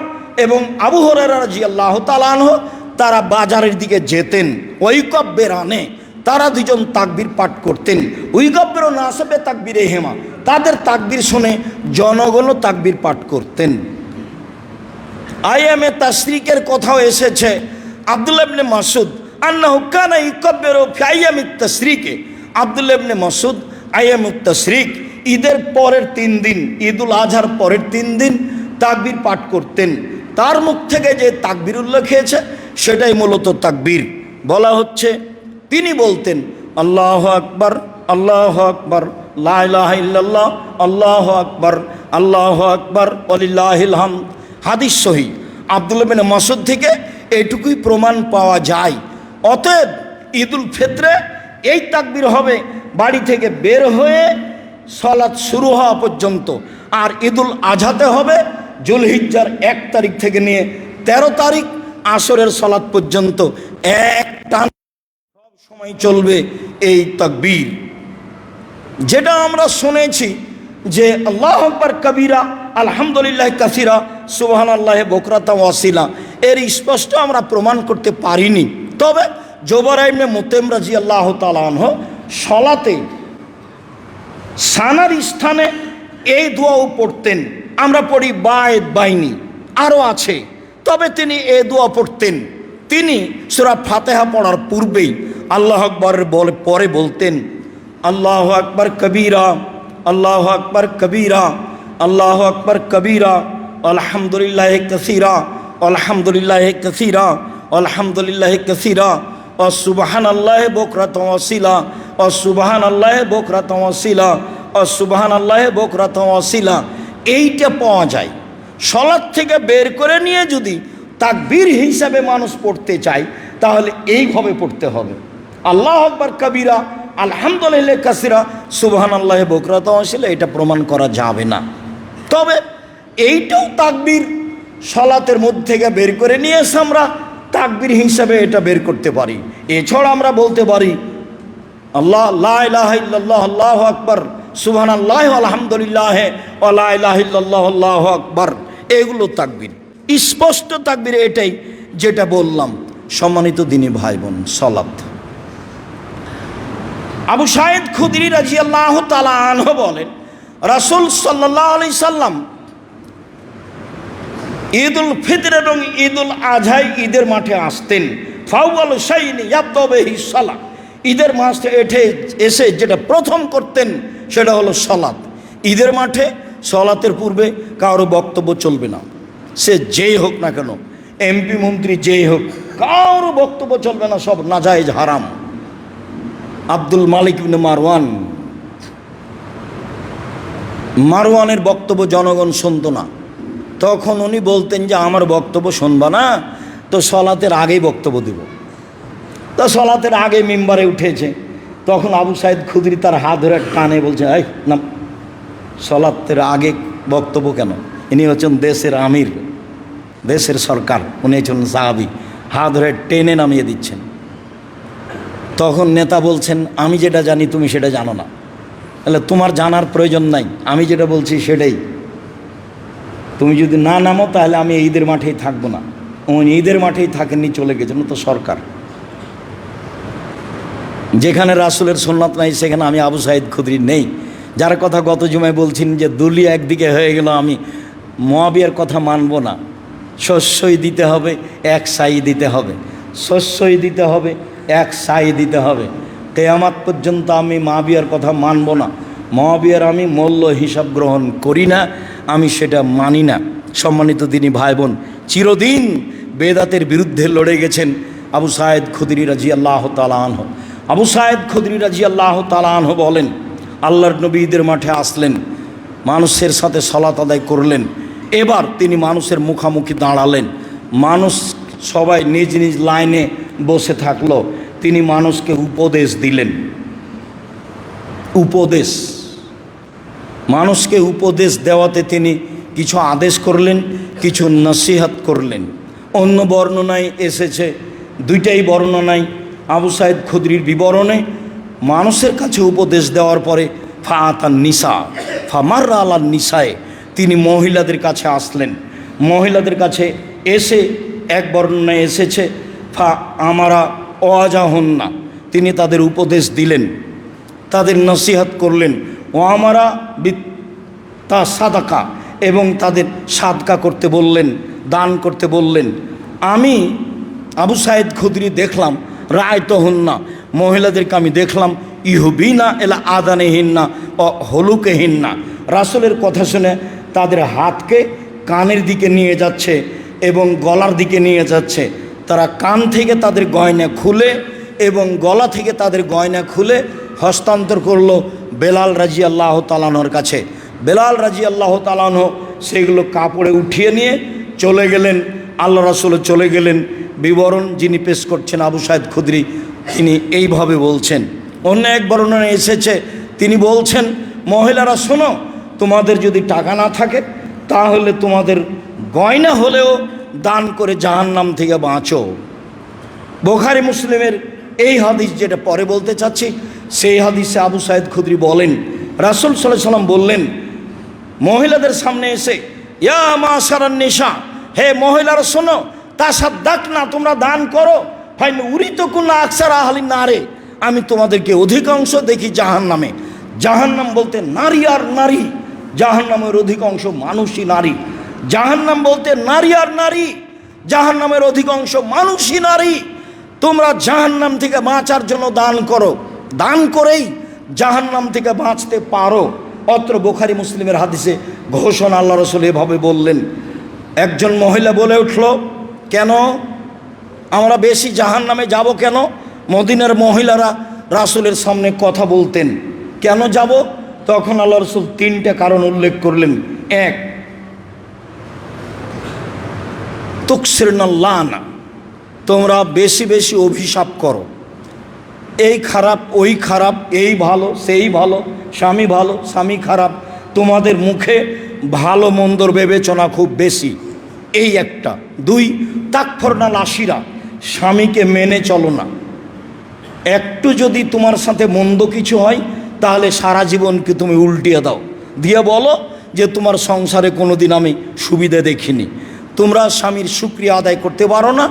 এবং আবু হুরায়রা রাদিয়াল্লাহু তাআলা আনহু তারা বাজারের দিকে যেতেন। ওয়াইকাব্বিরানে, তারা দুজন তাকবীর পাঠ করতেন। উইকাব্বিরু নাসবে তাকবীরে হেমা, তাদের তাকবীর শুনে জনগণও তাকবীর পাঠ করতেন। আইয়ামে তাশরিকের কথাও এসেছে আব্দুল্লাহ ইবনে মাসউদ আন্নাহু কানা ইউকাব্বিরু ফি আইয়ামিত তাশরিকে, আব্দুল্লাহ ইবনে মাসউদ আইয়ামুত তাশরিক, ঈদের পরের 3 দিন, ঈদুল আজহার পরের 3 দিন তাকবীর পাঠ করতেন। তার মুখ থেকে যে তাকবীর উল্লেখ হয়েছে সেটাই মূলত তাকবীর। বলা হচ্ছে তিনি বলতেন আল্লাহু আকবার, আল্লাহু আকবার, লা ইলাহা ইল্লাল্লাহ, আল্লাহু আকবার, আল্লাহু আকবার, ওয়ালিল্লাহিল হামদ। হাদিস সহিহ। আব্দুল্লাহ ইবনে মাসউদ থেকে এইটুকুই প্রমাণ পাওয়া যায়। অতএব ঈদুল ফিতরে এই তাকবীর হবে বাড়ি থেকে বের হয়ে সালাত শুরু হওয়া পর্যন্ত, আর ঈদুল আজহাতে হবে জুলহিজ্জার 1 তারিখ থেকে নিয়ে 13 তারিখ আসরের সালাত পর্যন্ত এক টান সব সময় চলবে এই তাকবীর। যেটা আমরা শুনেছি যে আল্লাহু আকবার কবীরা, আলহামদুলিল্লাহ কাসীরা, সুবহানাল্লাহি বুকরাতা ওয়া আসীলা, এর স্পষ্ট আমরা প্রমাণ করতে পারিনি। তবে জুবাইর ইবনে মুতাইম রাদিয়াল্লাহু তাআলা আনহু সালাতে সানার স্থানে এই দোয়াও পড়তেন। আমরা পড়ি বায়েদ বাইনি, আরও আছে, তবে তিনি এই দোয়া পড়তেন। তিনি সূরা ফাতিহা পড়ার পূর্বেই আল্লাহু আকবারের পরে বলতেন আল্লাহু আকবার কবীরা, আল্লাহু আকবার কবীরা, আল্লাহু আকবার কবীরা, আলহামদুলিল্লাহি কাসীরা, আলহামদুলিল্লাহি কাসীরা, আলহামদুলিল্লাহি কাসীরা, ও সুবহানাল্লাহি বুকরাতা ওয়া আসীলা, ও সুবহানাল্লাহি বুকরাতা ওয়া আসীলা, ও সুবহানাল্লাহি বুকরাতা ওয়া আসীলা। এইটা পাওয়া যায়। সালাত থেকে বের করে নিয়ে যদি তাকবীর হিসাবে মানুষ পড়তে চায় তাহলে এইভাবে পড়তে হবে, আল্লাহু আকবার কবীরা, আলহামদুলিল্লাহি কাসীরা, সুবহানাল্লাহি বুকরাতা ওয়া আসীলা। এটা প্রমাণ করা যাবে না। তবে এইটাও তাকবীর, সালাতের মধ্যে থেকে বের করে নিয়ে এসে আমরা তাকবীর হিসাবে এটা বের করতে পারি। এছাড়া আমরা বলতে পারি আল্লাহ লা ইলাহা ইল্লাল্লাহ, আল্লাহু আকবার, সুবহানাল্লাহি ওয়া আলহামদুলিল্লাহি ওয়া লা ইলাহা ইল্লাল্লাহ, আল্লাহু আকবার। এগুলো তাকবীর, স্পষ্ট তাকবীর এটাই যেটা বললাম। সম্মানিত দ্বীনী ভাই বোন, সালাত। আবু সাঈদ খুদরি রাদিয়াল্লাহু তাআলা আনহু বলেন রাসূল সাল্লাল্লাহু আলাইহি সাল্লাম ঈদুল ফিতর এবং ঈদুল আজহায় ঈদের মাঠে আসতেন। ফাওয়াল শাইন ইয়াবদা বিহি সালাত, ঈদের মাঠে এসে যেটা প্রথম করতেন সেটা হলো সালাত। ঈদের মাঠে সালাতের পূর্বে কারো বক্তব্য চলবে না, সে যেই হোক না কেন, এমপি মন্ত্রী যেই হোক, কারো বক্তব্য চলবে না, সব নাজায়েজ হারাম। আব্দুল মালিক ইবনে মারওয়ানের বক্তব্য জনগণ শুনত না। তখন উনি বলতেন যে আমার বক্তব্য শুনবা না তো সালাতের আগেই বক্তব্য দেব। তো সালাতের আগে মিম্বারে উঠেছে, তখন আবু সাঈদ খুদরি তার হাত ধরে টানে বলছে এই না, সালাতের আগে বক্তব্য কেন? ইনি হচ্ছেন দেশের আমির, দেশের সরকার, উনি হচ্ছেন সাহাবী, হাত ধরে টেনে নামিয়ে দিচ্ছেন। তখন নেতা বলছেন আমি যেটা জানি তুমি সেটা জানো না, তাহলে তোমার জানার প্রয়োজন নাই, আমি যেটা বলছি সেটাই, তুমি যদি না নামো তাহলে আমি ঈদের মাঠেই থাকবো না। উনি ঈদের মাঠেই থাকেননি, চলে গেছেন, তো সরকার। যেখানে রাসূলের সুন্নাত নাই সেখানে আমি আবু সাঈদ খুদরি নেই। যার কথা গত জুমায় বলছেন যে দুলিয়া একদিকে হয়ে গেল, আমি মুআবিয়ার কথা মানব না, শস্যই দিতে হবে, এক সাই দিতে হবে, শস্যই দিতে হবে, এক সাই দিতে হবে। কিয়ামত পর্যন্ত আমি মুআবিয়ার কথা মানব না, মুআবিয়ার আমি মূল্য হিসাব গ্রহণ করি না, আমি সেটা মানি না। সম্মানিত দ্বীনী ভাই বোন, চিরদিন বেদাতের বিরুদ্ধে লড়ে গেছেন আবু সাঈদ খুদরি রাদিয়াল্লাহু তাআলা আনহু। আবু সাঈদ খুদরি রাদিয়াল্লাহু তাআলা আনহু বলেন আল্লাহর নবী ঈদের মাঠে আসলেন, মানুষের সাথে সালাত আদায় করলেন। এবার তিনি মানুষের মুখামুখি দাঁড়ালেন, মানুষ সবাই নিজ নিজ লাইনে বসে থাকলো। তিনি মানুষকে উপদেশ দিলেন। উপদেশ, মানুষকে উপদেশ দেওয়াতে তিনি কিছু আদেশ করলেন, কিছু নসিহত করলেন। অন্য বর্ণনায় এসেছে, দুইটাই বর্ণনায় আবু সাইদ খুদরির বিবরণে, মানুষের কাছে উপদেশ দেওয়ার পরে ফাআতান নিসা ফামার আলান নিসায়ে, তিনি মহিলাদের কাছে আসলেন। মহিলাদের কাছে এসে এক বর্ণনায় এসেছে ফা আমারা ওয়াজাহুন্না, তিনি তাদের উপদেশ দিলেন, তাদের নসিহত করলেন। ও আমারা তা সাদাকা, এবং তাদের সাদকা করতে বললেন, দান করতে বললেন। আমি আবু সাইদ খুদরি দেখলাম রায়তহুন্না, মহিলাদেরকে আমি দেখলাম ইহুবিনা এলা আদানেহিন্না ও হলুকেহিন্না, রাসূলের কথা শুনে তাদের হাতকে কানের দিকে নিয়ে যাচ্ছে এবং গলার দিকে নিয়ে যাচ্ছে। তারা কান থেকে তাদের গয়না খুলে এবং গলা থেকে তাদের গয়না খুলে হস্তান্তর করলো বেলাল রাদিয়াল্লাহু তাআলা আনহুর কাছে। বেলাল রাদিয়াল্লাহু তাআলা আনহু সেগুলো কাপড়ে উঠিয়ে নিয়ে চলে গেলেন, আল্লাহ রাসূল চলে গেলেন। বিবরণ যিনি পেশ করছেন আবু সাইদ খুদরি, তিনি এইভাবে বলছেন। অন্য এক বর্ণনায় এসেছে, তিনি বলছেন, মহিলারা শোনো, তোমাদের যদি টাকা না থাকে তাহলে তোমাদের গয়না হলেও দান করে জাহান্নাম থেকে বাঁচো। বুখারী মুসলিমের এই হাদিস যেটা পরে বলতে চাচ্ছি, সেই হাদিসে আবু সাইদ খুদরি বলেন, রাসূল সাল্লাল্লাহু আলাইহি ওয়াসাল্লাম বললেন মহিলাদের সামনে এসে, ইয়া মাশারান নিসা, হে মহিলারা শোনো, তাসাদ্দাক না, তোমরা দান করো, ফাইন উরিতুকুন্না আকসারা আহলিন নারে, আমি তোমাদেরকে অধিকাংশ দেখি জাহান্নামে। জাহান্নাম বলতে নারী আর নারী, জাহান্নামের অধিকাংশ মানুষই নারী। জাহান্নাম বলতে নারী আর নারী, জাহান্নামের অধিকাংশ মানুষই নারী। তোমরা জাহান্নাম থেকে বাঁচার জন্য দান করো, দান করেই জাহান্নাম থেকে বাঁচতে পারো। অত্র বুখারী মুসলিমের হাদিসে ঘোষণা আল্লাহ রাসূল এভাবে বললেন। একজন মহিলা বলে উঠল, কেন আমরা বেশি জাহান্নামে যাব কেন? মদিনার মহিলারা রাসূলের সামনে কথা বলতেন, কেন যাব? তখন আল্লাহ রাসূল তিনটা কারণ উল্লেখ করলেন। এক, তুকসিরনাল্লানা, তোমরা বেশি বেশি অভিশাপ করো, এই খারাপ ওই খারাপ, এই ভালো সেই ভালো, স্বামী ভালো স্বামী খারাপ, তোমাদের মুখে ভালো মন্দর বিবেচনা খুব বেশি, এই একটা। দুই, তাকফরনাল আশিরা, স্বামীকে মেনে চলো না। একটু যদি তোমার সাথে মন্দ কিছু হয় তাহলে সারা জীবনকে তুমি উল্টিয়ে দাও, দিয়ে বলো যে তোমার সংসারে কোনোদিন আমি সুবিধা দেখিনি, তোমরা স্বামীর শুকরিয়া আদায় করতে পারো না,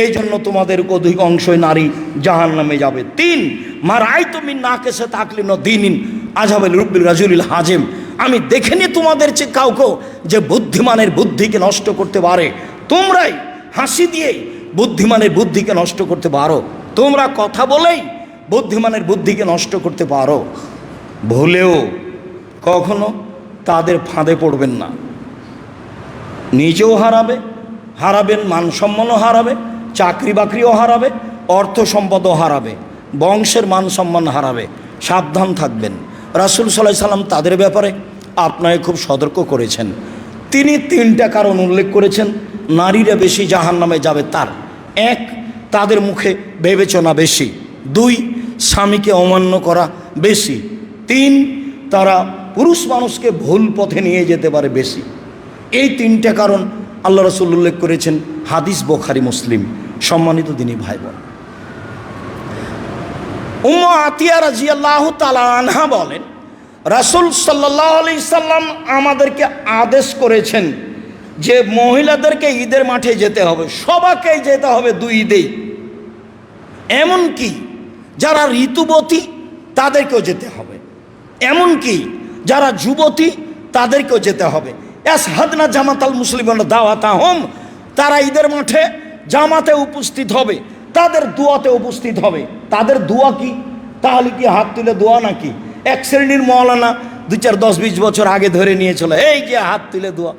এই জন্য তোমাদের অধিকাংশই নারী জাহান্নামে যাবে। তিন, মারাইতু মিন নাকিসা তাকলিন দ্বীনিন আযহাবাল রুব্বিল রাজুলিল হাজিম, আমি দেখিনি তোমাদের চেয়ে কাউকে যে বুদ্ধিমানের বুদ্ধিকে নষ্ট করতে পারে। তোমরাই হাসি দিয়ে বুদ্ধিমানের বুদ্ধিকে নষ্ট করতে পারো, তোমরা কথা বলেই বুদ্ধিমানের বুদ্ধিকে নষ্ট করতে পারো। ভুলেও কখনো তাদের ফাঁদে পড়বেন না, নিজেও হারাবেন, মান সম্মানও হারাবে, চাকরি বাকরিও হারাবে, অর্থ সম্পদও হারাবে, বংশের মান সম্মান হারাবে। সাবধান থাকবেন। রাসূল সাল্লাল্লাহু আলাইহি সাল্লাম তাদের ব্যাপারে আপনাকে খুব সতর্ক করেছেন। তিনি তিনটা কারণ উল্লেখ করেছেন নারীরা বেশি জাহান্নামে যাবে তার। এক, তাদের মুখে বিবেচনা বেশি। দুই, স্বামীকে অমান্য করা বেশি। তিন, তারা পুরুষ মানুষকে ভুল পথে নিয়ে যেতে পারে বেশি। এই তিনটা কারণ আল্লাহ রাসূল উল্লেখ করেছেন, হাদিস বুখারী মুসলিম। সম্মানিত দিনী ভাই বোন, উম্মু আতিয়া রাদিয়াল্লাহু তাআলা আনহা বলেন, রাসূল সাল্লাল্লাহু আলাইহি সাল্লাম আমাদেরকে আদেশ করেছেন যে মহিলাদেরকে ঈদের মাঠে যেতে হবে, সবাইকেই যেতে হবে দুই ঈদেই, এমনকি যারা ঋতুবতী তাদেরকেও যেতে হবে, এমনকি যারা যুবতী তাদেরকেও যেতে হবে। ইয়াসহাদনা জামাতাল মুসলিমিনা দাওয়াতাহুম, তারা ঈদের মাঠে জামাতে উপস্থিত হবে, তাদের দোয়াতে উপস্থিত হবে। তাদের দোয়া কি? তাহলে কি হাত তুলে দোয়া নাকি? এক শ্রেণীর মৌলানা 2-4-10-20 বছর আগে ধরে নিয়েছিল এই যে হাত তুলে দোয়া,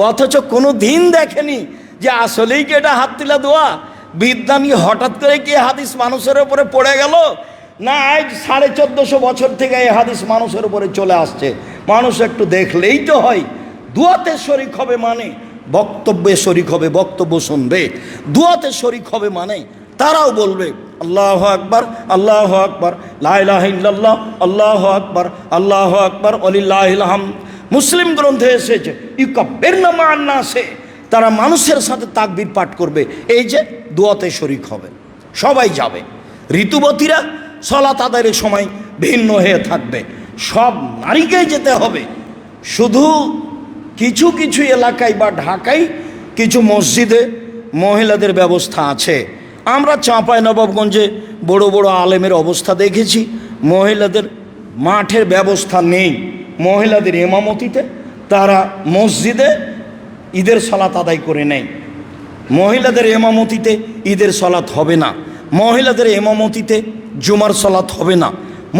অথচ কোনো দিন দেখেনি যে আসলেই কি এটা হাত তুলে দোয়া। বিদ্যা নিয়ে হঠাৎ করে কি হাদিস মানুষের উপরে পড়ে গেল? না, আজ 1450 বছর থেকে এই হাদিস মানুষের উপরে চলে আসছে। মানুষ একটু দেখলেই তো হয়, দোয়াতে শরীক হবে মানে বক্তব্যে শরিক হবে, বক্তব্য শুনবে, দুয়াতে শরিক হবে, মানে তারাও বলবে আল্লাহু আকবার, আল্লাহু আকবার, লা ইলাহা ইল্লাল্লাহ, আল্লাহু আকবার, আল্লাহু আকবার, ওয়ালিল্লাহিল হামদ। মুসলিম গ্রন্থে এসেছে ইউকাব্বিরনা মা'আন নাসে, তারা মানুষের সাথে তাকবীর পাঠ করবে, এই যে দুয়াতে শরিক হবে, সবাই যাবে। ঋতুবতীরা সালাত আদায়ের সময় ভিন্ন হয়ে থাকবে, সব নারীকেই যেতে হবে। শুধু কিছু কিছু এলাকায় বা ঢাকায় কিছু মসজিদে মহিলাদের ব্যবস্থা আছে। আমরা চাঁপাইনবাবগঞ্জে বড় বড় আলেমের অবস্থা দেখেছি, মহিলাদের মাঠের ব্যবস্থা নেই, মহিলাদের ইমামতিতে তারা মসজিদে ঈদের সালাত আদায় করে নেয়। মহিলাদের ইমামতিতে ঈদের সালাত হবে না, মহিলাদের ইমামতিতে জুমার সালাত হবে না,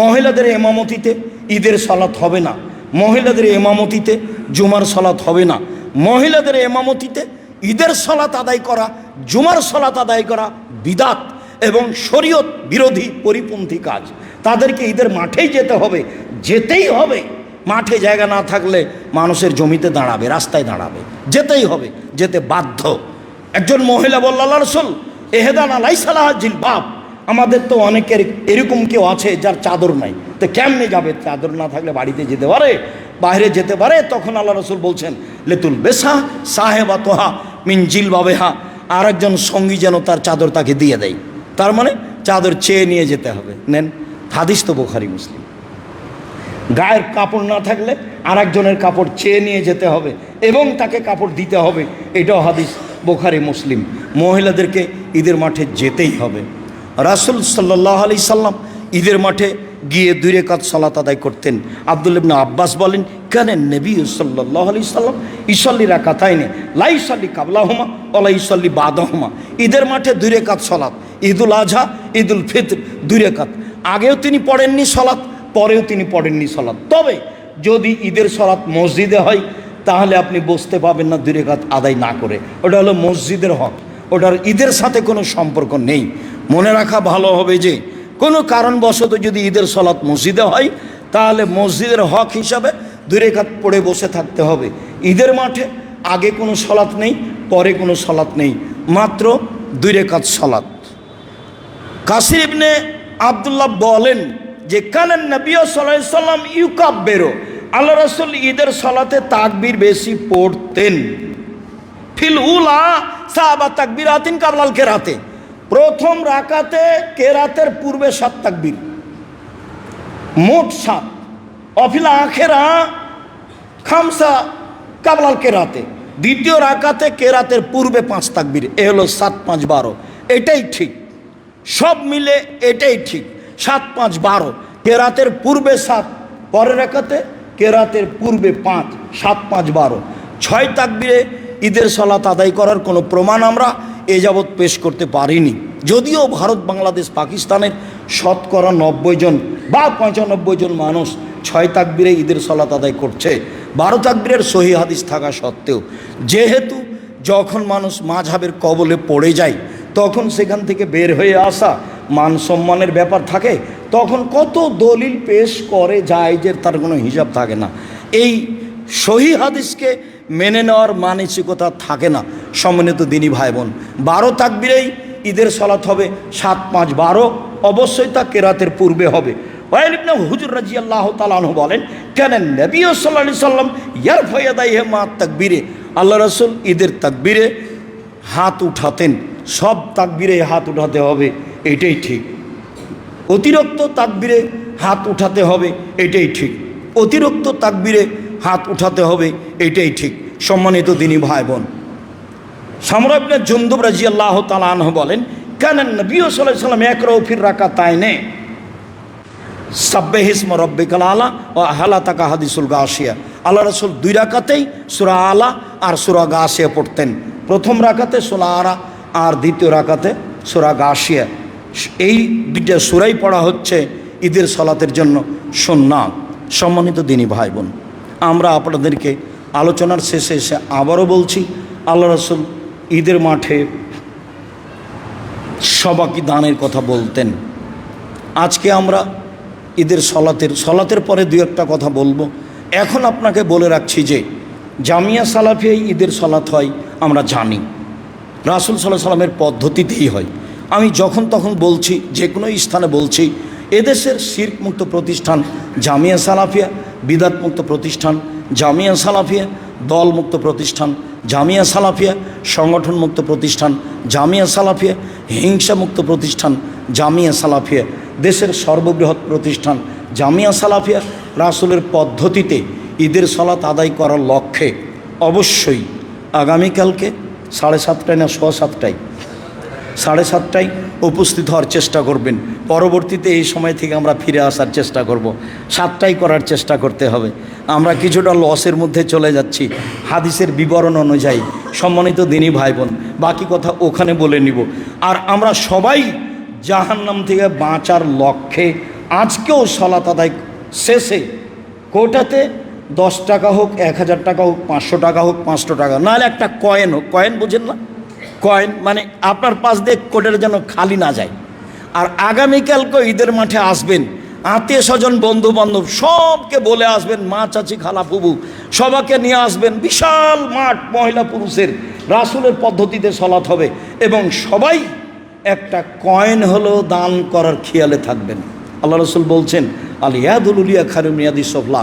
মহিলাদের ইমামতিতে ঈদের সালাত হবে না, মহিলাদের ইমামতিতে জুমার সালাত হবে না, মহিলাদের ইমামতিতে ঈদের সালাত আদায় করা, জুমার সালাত আদায় করা বিদাত এবং শরীয়ত বিরোধী পরিপন্থী কাজ। তাদেরকে ঈদের মাঠেই যেতে হবে, যেতেই হবে। মাঠে জায়গা না থাকলে মানুষের জমিতে দাঁড়াবে, রাস্তায় দাঁড়াবে, যেতেই হবে, যেতে বাধ্য। একজন মহিলা বলল, আল্লাহ রাসূল এহেদানা লাইসা লাহা জিলবাব, আমাদের তো অনেকের এরকম কেউ আছে যার চাদর নাই, তো কেমনে যাবে? চাদর না থাকলে বাড়িতে যেতে পারে, বাইরে যেতে পারে? তখন আল্লাহ রাসূল বলছেন লেতুল বেসা সাহেবা তোহা মিন জিলবাবেহা, আর একজন সঙ্গী যেন তার চাদর তাকে দিয়ে দেয়। তার মানে চাদর চেয়ে নিয়ে যেতে হবে। নেন, হাদিস তো বুখারী মুসলিম। গায়ের কাপড় না থাকলে আর একজনের কাপড় চেয়ে নিয়ে যেতে হবে এবং তাকে কাপড় দিতে হবে, এটাও হাদিস বুখারী মুসলিম। মহিলাদেরকে ঈদের মাঠে যেতেই হবে। রাসূল সাল্লাল্লাহু আলাইহি সাল্লাম ঈদের মাঠে গিয়ে 2 রাকাত সালাত আদায় করতেন। আব্দুল্লাহ ইবনে আব্বাস বলেন, কানে নবী সাল্লাল্লাহু আলাইহি সাল্লাম ইসাল্লি রাকাতাইনে লা ইসাল্লি কাবলাহুমা ওয়া লা ইসাল্লি বাদাহুমা। ঈদের মাঠে 2 রাকাত সালাত, ঈদুল আজহা, ঈদুল ফিতর 2 রাকাত। আগেও তিনি পড়েননি সালাত, পরেও তিনি পড়েননি সালাত। তবে যদি ঈদের সালাত মসজিদে হয় তাহলে আপনি বুঝতে পাবেন না 2 রাকাত আদায় না করে, ওটা হলো মসজিদের হক, ওটার ঈদের সাথে কোনো সম্পর্ক নেই। মনে রাখা ভালো হবে যে কোনো কারণবশত যদি ঈদের সালাত মসজিদে হয় তাহলে মসজিদের হক হিসাবে 2 রাকাত পড়ে বসে থাকতে হবে। ঈদের মাঠে আগে কোনো সালাত নেই, পরে কোনো সালাত নেই, মাত্র 2 রাকাত সালাত। কাসির ইবনে আব্দুল্লাহ বলেন যে কানান নবী সাল্লাল্লাহু আলাইহি সাল্লাম ইউকাব্বিরু, আল্লাহ রাসূল ঈদের সালাতে তাকবীর বেশি পড়তেন। ফিল উলা সাহাবা তাকবীরাতিন কাবলাল কেরাতে, প্রথম রাকাতে কেরাতের পূর্বে 7 তাকবীর, মোট 7। অফিল আখেরা খামসা কাবলাল কেরাতে, দ্বিতীয় রাকাতে কেরাতের পূর্বে 5 তাকবীর, এ হলো 7 5 12। এটাই ঠিক, সব মিলে এটাই ঠিক। 7 5 12, কেরাতের পূর্বে 7, পরের রাকাতে কেরাতের পূর্বে 5, 7 5 12। 6 তাকবীরে ঈদের সালাত আদায় করার কোনো প্রমাণ আমরা এ যাবৎ পেশ করতে পারিনি। যদিও ভারত, বাংলাদেশ, পাকিস্তানের শতকরা 90 জন বা 95 জন মানুষ 6 তাকবীরে ঈদের সালাত আদায় করছে, 12 তাকবীরের সহি হাদিস থাকা সত্ত্বেও। যেহেতু যখন মানুষ মাযহাবের কবলে পড়ে যায় তখন সেখান থেকে বের হয়ে আসা মান সম্মানের ব্যাপার থাকে, তখন কত দলিল পেশ করে যায় যে তার কোনো হিসাব থাকে না। এই সহি হাদিসকে মেনে নেওয়ার মানসিকতা থাকে না। সম্মানিত দিনী ভাই বোন, 12 তাকবীরেই ঈদের সালাত হবে, 7 5 12, অবশ্যই তা কেরাতের পূর্বে হবে। ওয়াইল ইবনে হুজুর রাদিয়াল্লাহু তাআলা আনহু বলেন, কানা নবী সাল্লাল্লাহু আলাইহি সাল্লাম ইয়ারফা ইয়াদাইহি মা তাকবীরে, আল্লাহ রাসূল ঈদের তাকবীরে হাত উঠাতেন। সব তাকবীরে হাত উঠাতে হবে, এটাই ঠিক। অতিরিক্ত তাকবীরে হাত উঠাতে হবে, এটাই ঠিক। অতিরিক্ত তাকবীরে হাত উঠাতে হবে, এটাই ঠিক। সম্মানিত দিনী ভাই বোন, সামরা ইবনে জুনদুব রাদিয়াল্লাহু তাআলা আনহু বলেন, কানা নবী সাল্লাল্লাহু আলাইহি সাল্লাম ইয়াকরাউ ফির রাকাতাইনে সাব্বিহ ইসমা রাব্বিকাল আলা ওয়া হালাতাকা হাদিসুল গাশিয়া। আল্লাহ রাসূল 2 রাকাতেই সূরা আলা আর সূরা গাশিয়া পড়তেন। প্রথম রাকাতে সূরা আলা আর দ্বিতীয় রাকাতে সূরা গাশিয়া। এই 2টা সূরাই পড়া হচ্ছে ঈদের সালাতের জন্য সুন্নাত। সম্মানিত দিনী ভাই বোন, আমরা আপনাদেরকে আলোচনার শেষে এসে আবারও বলছি, আল্লাহ রাসূল ঈদের মাঠে সবাকি দানের কথা বলতেন। আজকে আমরা ঈদের সালাতের পরে 2 একটা কথা বলবো। এখন আপনাকে বলে রাখছি যে জামিয়া সালাফিয়ায় ঈদের সালাত হয় আমরা জানি, রাসূল সাল্লাল্লাহু আলাইহি সাল্লামের পদ্ধতিতেই হয়। আমি যখন তখন বলছি, যে কোনো স্থানে বলছি, এদেশের শিরক মুক্ত প্রতিষ্ঠান জামিয়া সালাফিয়া, বিদআত মুক্ত প্রতিষ্ঠান জামিয়া সালাফিয়া, দল মুক্ত প্রতিষ্ঠান জামিয়া সালাফিয়া, সংগঠন মুক্ত প্রতিষ্ঠান জামিয়া সালাফিয়া, হিংসা মুক্ত প্রতিষ্ঠান জামিয়া সালাফিয়া, দেশের সর্ববৃহৎ প্রতিষ্ঠান জামিয়া সালাফিয়া। রাসূলের পদ্ধতিতে ঈদের সালাত আদায় করার লক্ষ্যে অবশ্যই আগামীকালকে 7:30টায় না 7:15টায় 7:30টায় উপস্থিত হওয়ার চেষ্টা করবেন। পরবর্তীতে এই সময় থেকে আমরা ফিরে আসার চেষ্টা করব, 7টায় করার চেষ্টা করতে হবে। আমরা কিছুটা লসের মধ্যে চলে যাচ্ছি হাদিসের বিবরণ অনুযায়ী। সম্মানিত দিনী ভাই বোন, বাকি কথা ওখানে বলে নিব। আর আমরা সবাই জাহান্নাম থেকে বাঁচার লক্ষ্যে আজকেও সালাত আদায় শেষে কোটাতে 10 টাকা হোক, 1000 টাকা হোক, 500 টাকা হোক, 500 টাকা, নাহলে একটা কয়েন হোক। কয়েন বুঝেন না? কয়েন মানে আপনার পাশ দিয়ে কোটের যেন খালি না যায়। আর আগামীকালকে ঈদের মাঠে আসবেন, আত্মীয় স্বজন বন্ধু বান্ধব সবকে বলে আসবেন, মা চাচি খালা ফুবু সবাইকে নিয়ে আসবেন। বিশাল মাঠ, মহিলা পুরুষের রাসূলের পদ্ধতিতে সালাত হবে এবং সবাই একটা কয়েন হলেও দান করার খেয়ালে থাকবেন। আল্লাহ রাসূল বলছেন, আল ইয়াদুল উলিয়া খায়রুম মিন ইয়াদিস সুফলা,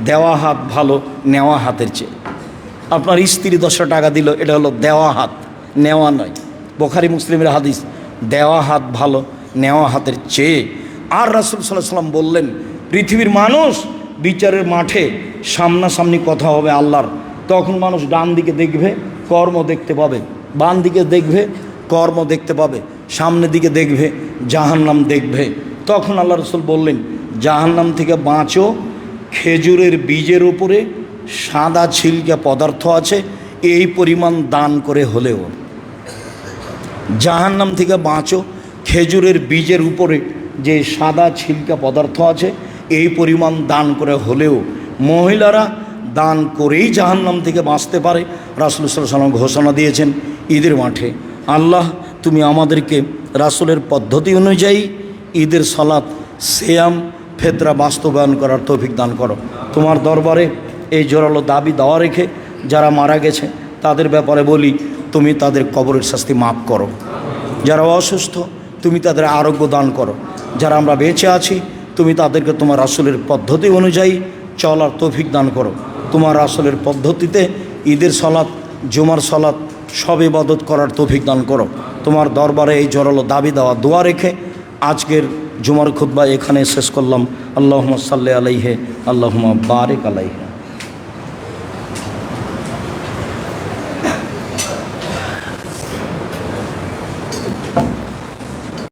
দেওয়া হাত ভালো নেওয়া হাতের চেয়ে। আপনার স্ত্রী 10 টাকা দিল, এটা হলো দেওয়া হাত, নেওয়া নয়। বুখারী মুসলিমের হাদিস, দেওয়া হাত ভালো নেওয়া হাতের চেয়ে। আর রাসূল সাল্লাল্লাহু আলাইহি সাল্লাম বললেন, পৃথিবীর মানুষ বিচারের মাঠে সামনাসামনি কথা হবে আল্লাহর, তখন মানুষ ডান দিকে দেখবে, কর্ম দেখতে পাবে, বাম দিকে দেখবে, কর্ম দেখতে পাবে, সামনের দিকে দেখবে, জাহান্নাম দেখবে। তখন আল্লাহ রাসূল বললেন, জাহান্নাম থেকে বাঁচো, খেজুরের বীজের উপরে সাদা ছিলকা পদার্থ আছে, এই পরিমাণ দান করে হলেও। জাহান্নাম থেকে বাঁচো, খেজুরের বীজের উপরে যে সাদা ছিলকা পদার্থ আছে, এই পরিমাণ দান করে হলেও। মহিলারা দান করেই জাহান্নাম থেকে বাঁচতে পারে। রাসূল সাল্লাল্লাহু আলাইহি ওয়াসাল্লাম ঘোষণা দিয়েছেন ঈদের মাঠে, আল্লাহ তুমি আমাদেরকে রাসূলের পদ্ধতি অনুযায়ী ঈদের সালাত, সিয়াম, ফিতরা বাস্তবায়ন করার তৌফিক দান করো। তোমার দরবারে এই জোরালো দাবি দেওয়া রেখে যারা মারা গেছে তাদের ব্যাপারে বলি, তুমি তাদের কবরের শাস্তি মাফ করো। যারা অসুস্থ তুমি তাদের আরোগ্য দান করো। যারা আমরা বেঁচে আছি তুমি তাদেরকে তোমার রাসূলের পদ্ধতি অনুযায়ী চলার তৌফিক দান করো। তোমার রাসূলের পদ্ধতিতে ঈদের সালাত, জুমার সালাত সব ইবাদত করার তৌফিক দান করো। তোমার দরবারে এই জোরালো দাবি দেওয়া দোয়া রেখে আজকের জুমার খুতবা এখানে শেষ করলাম। আল্লাহুম্মা সাল্লি আলাইহি, আল্লাহুম্মা বারিক আলাইহি।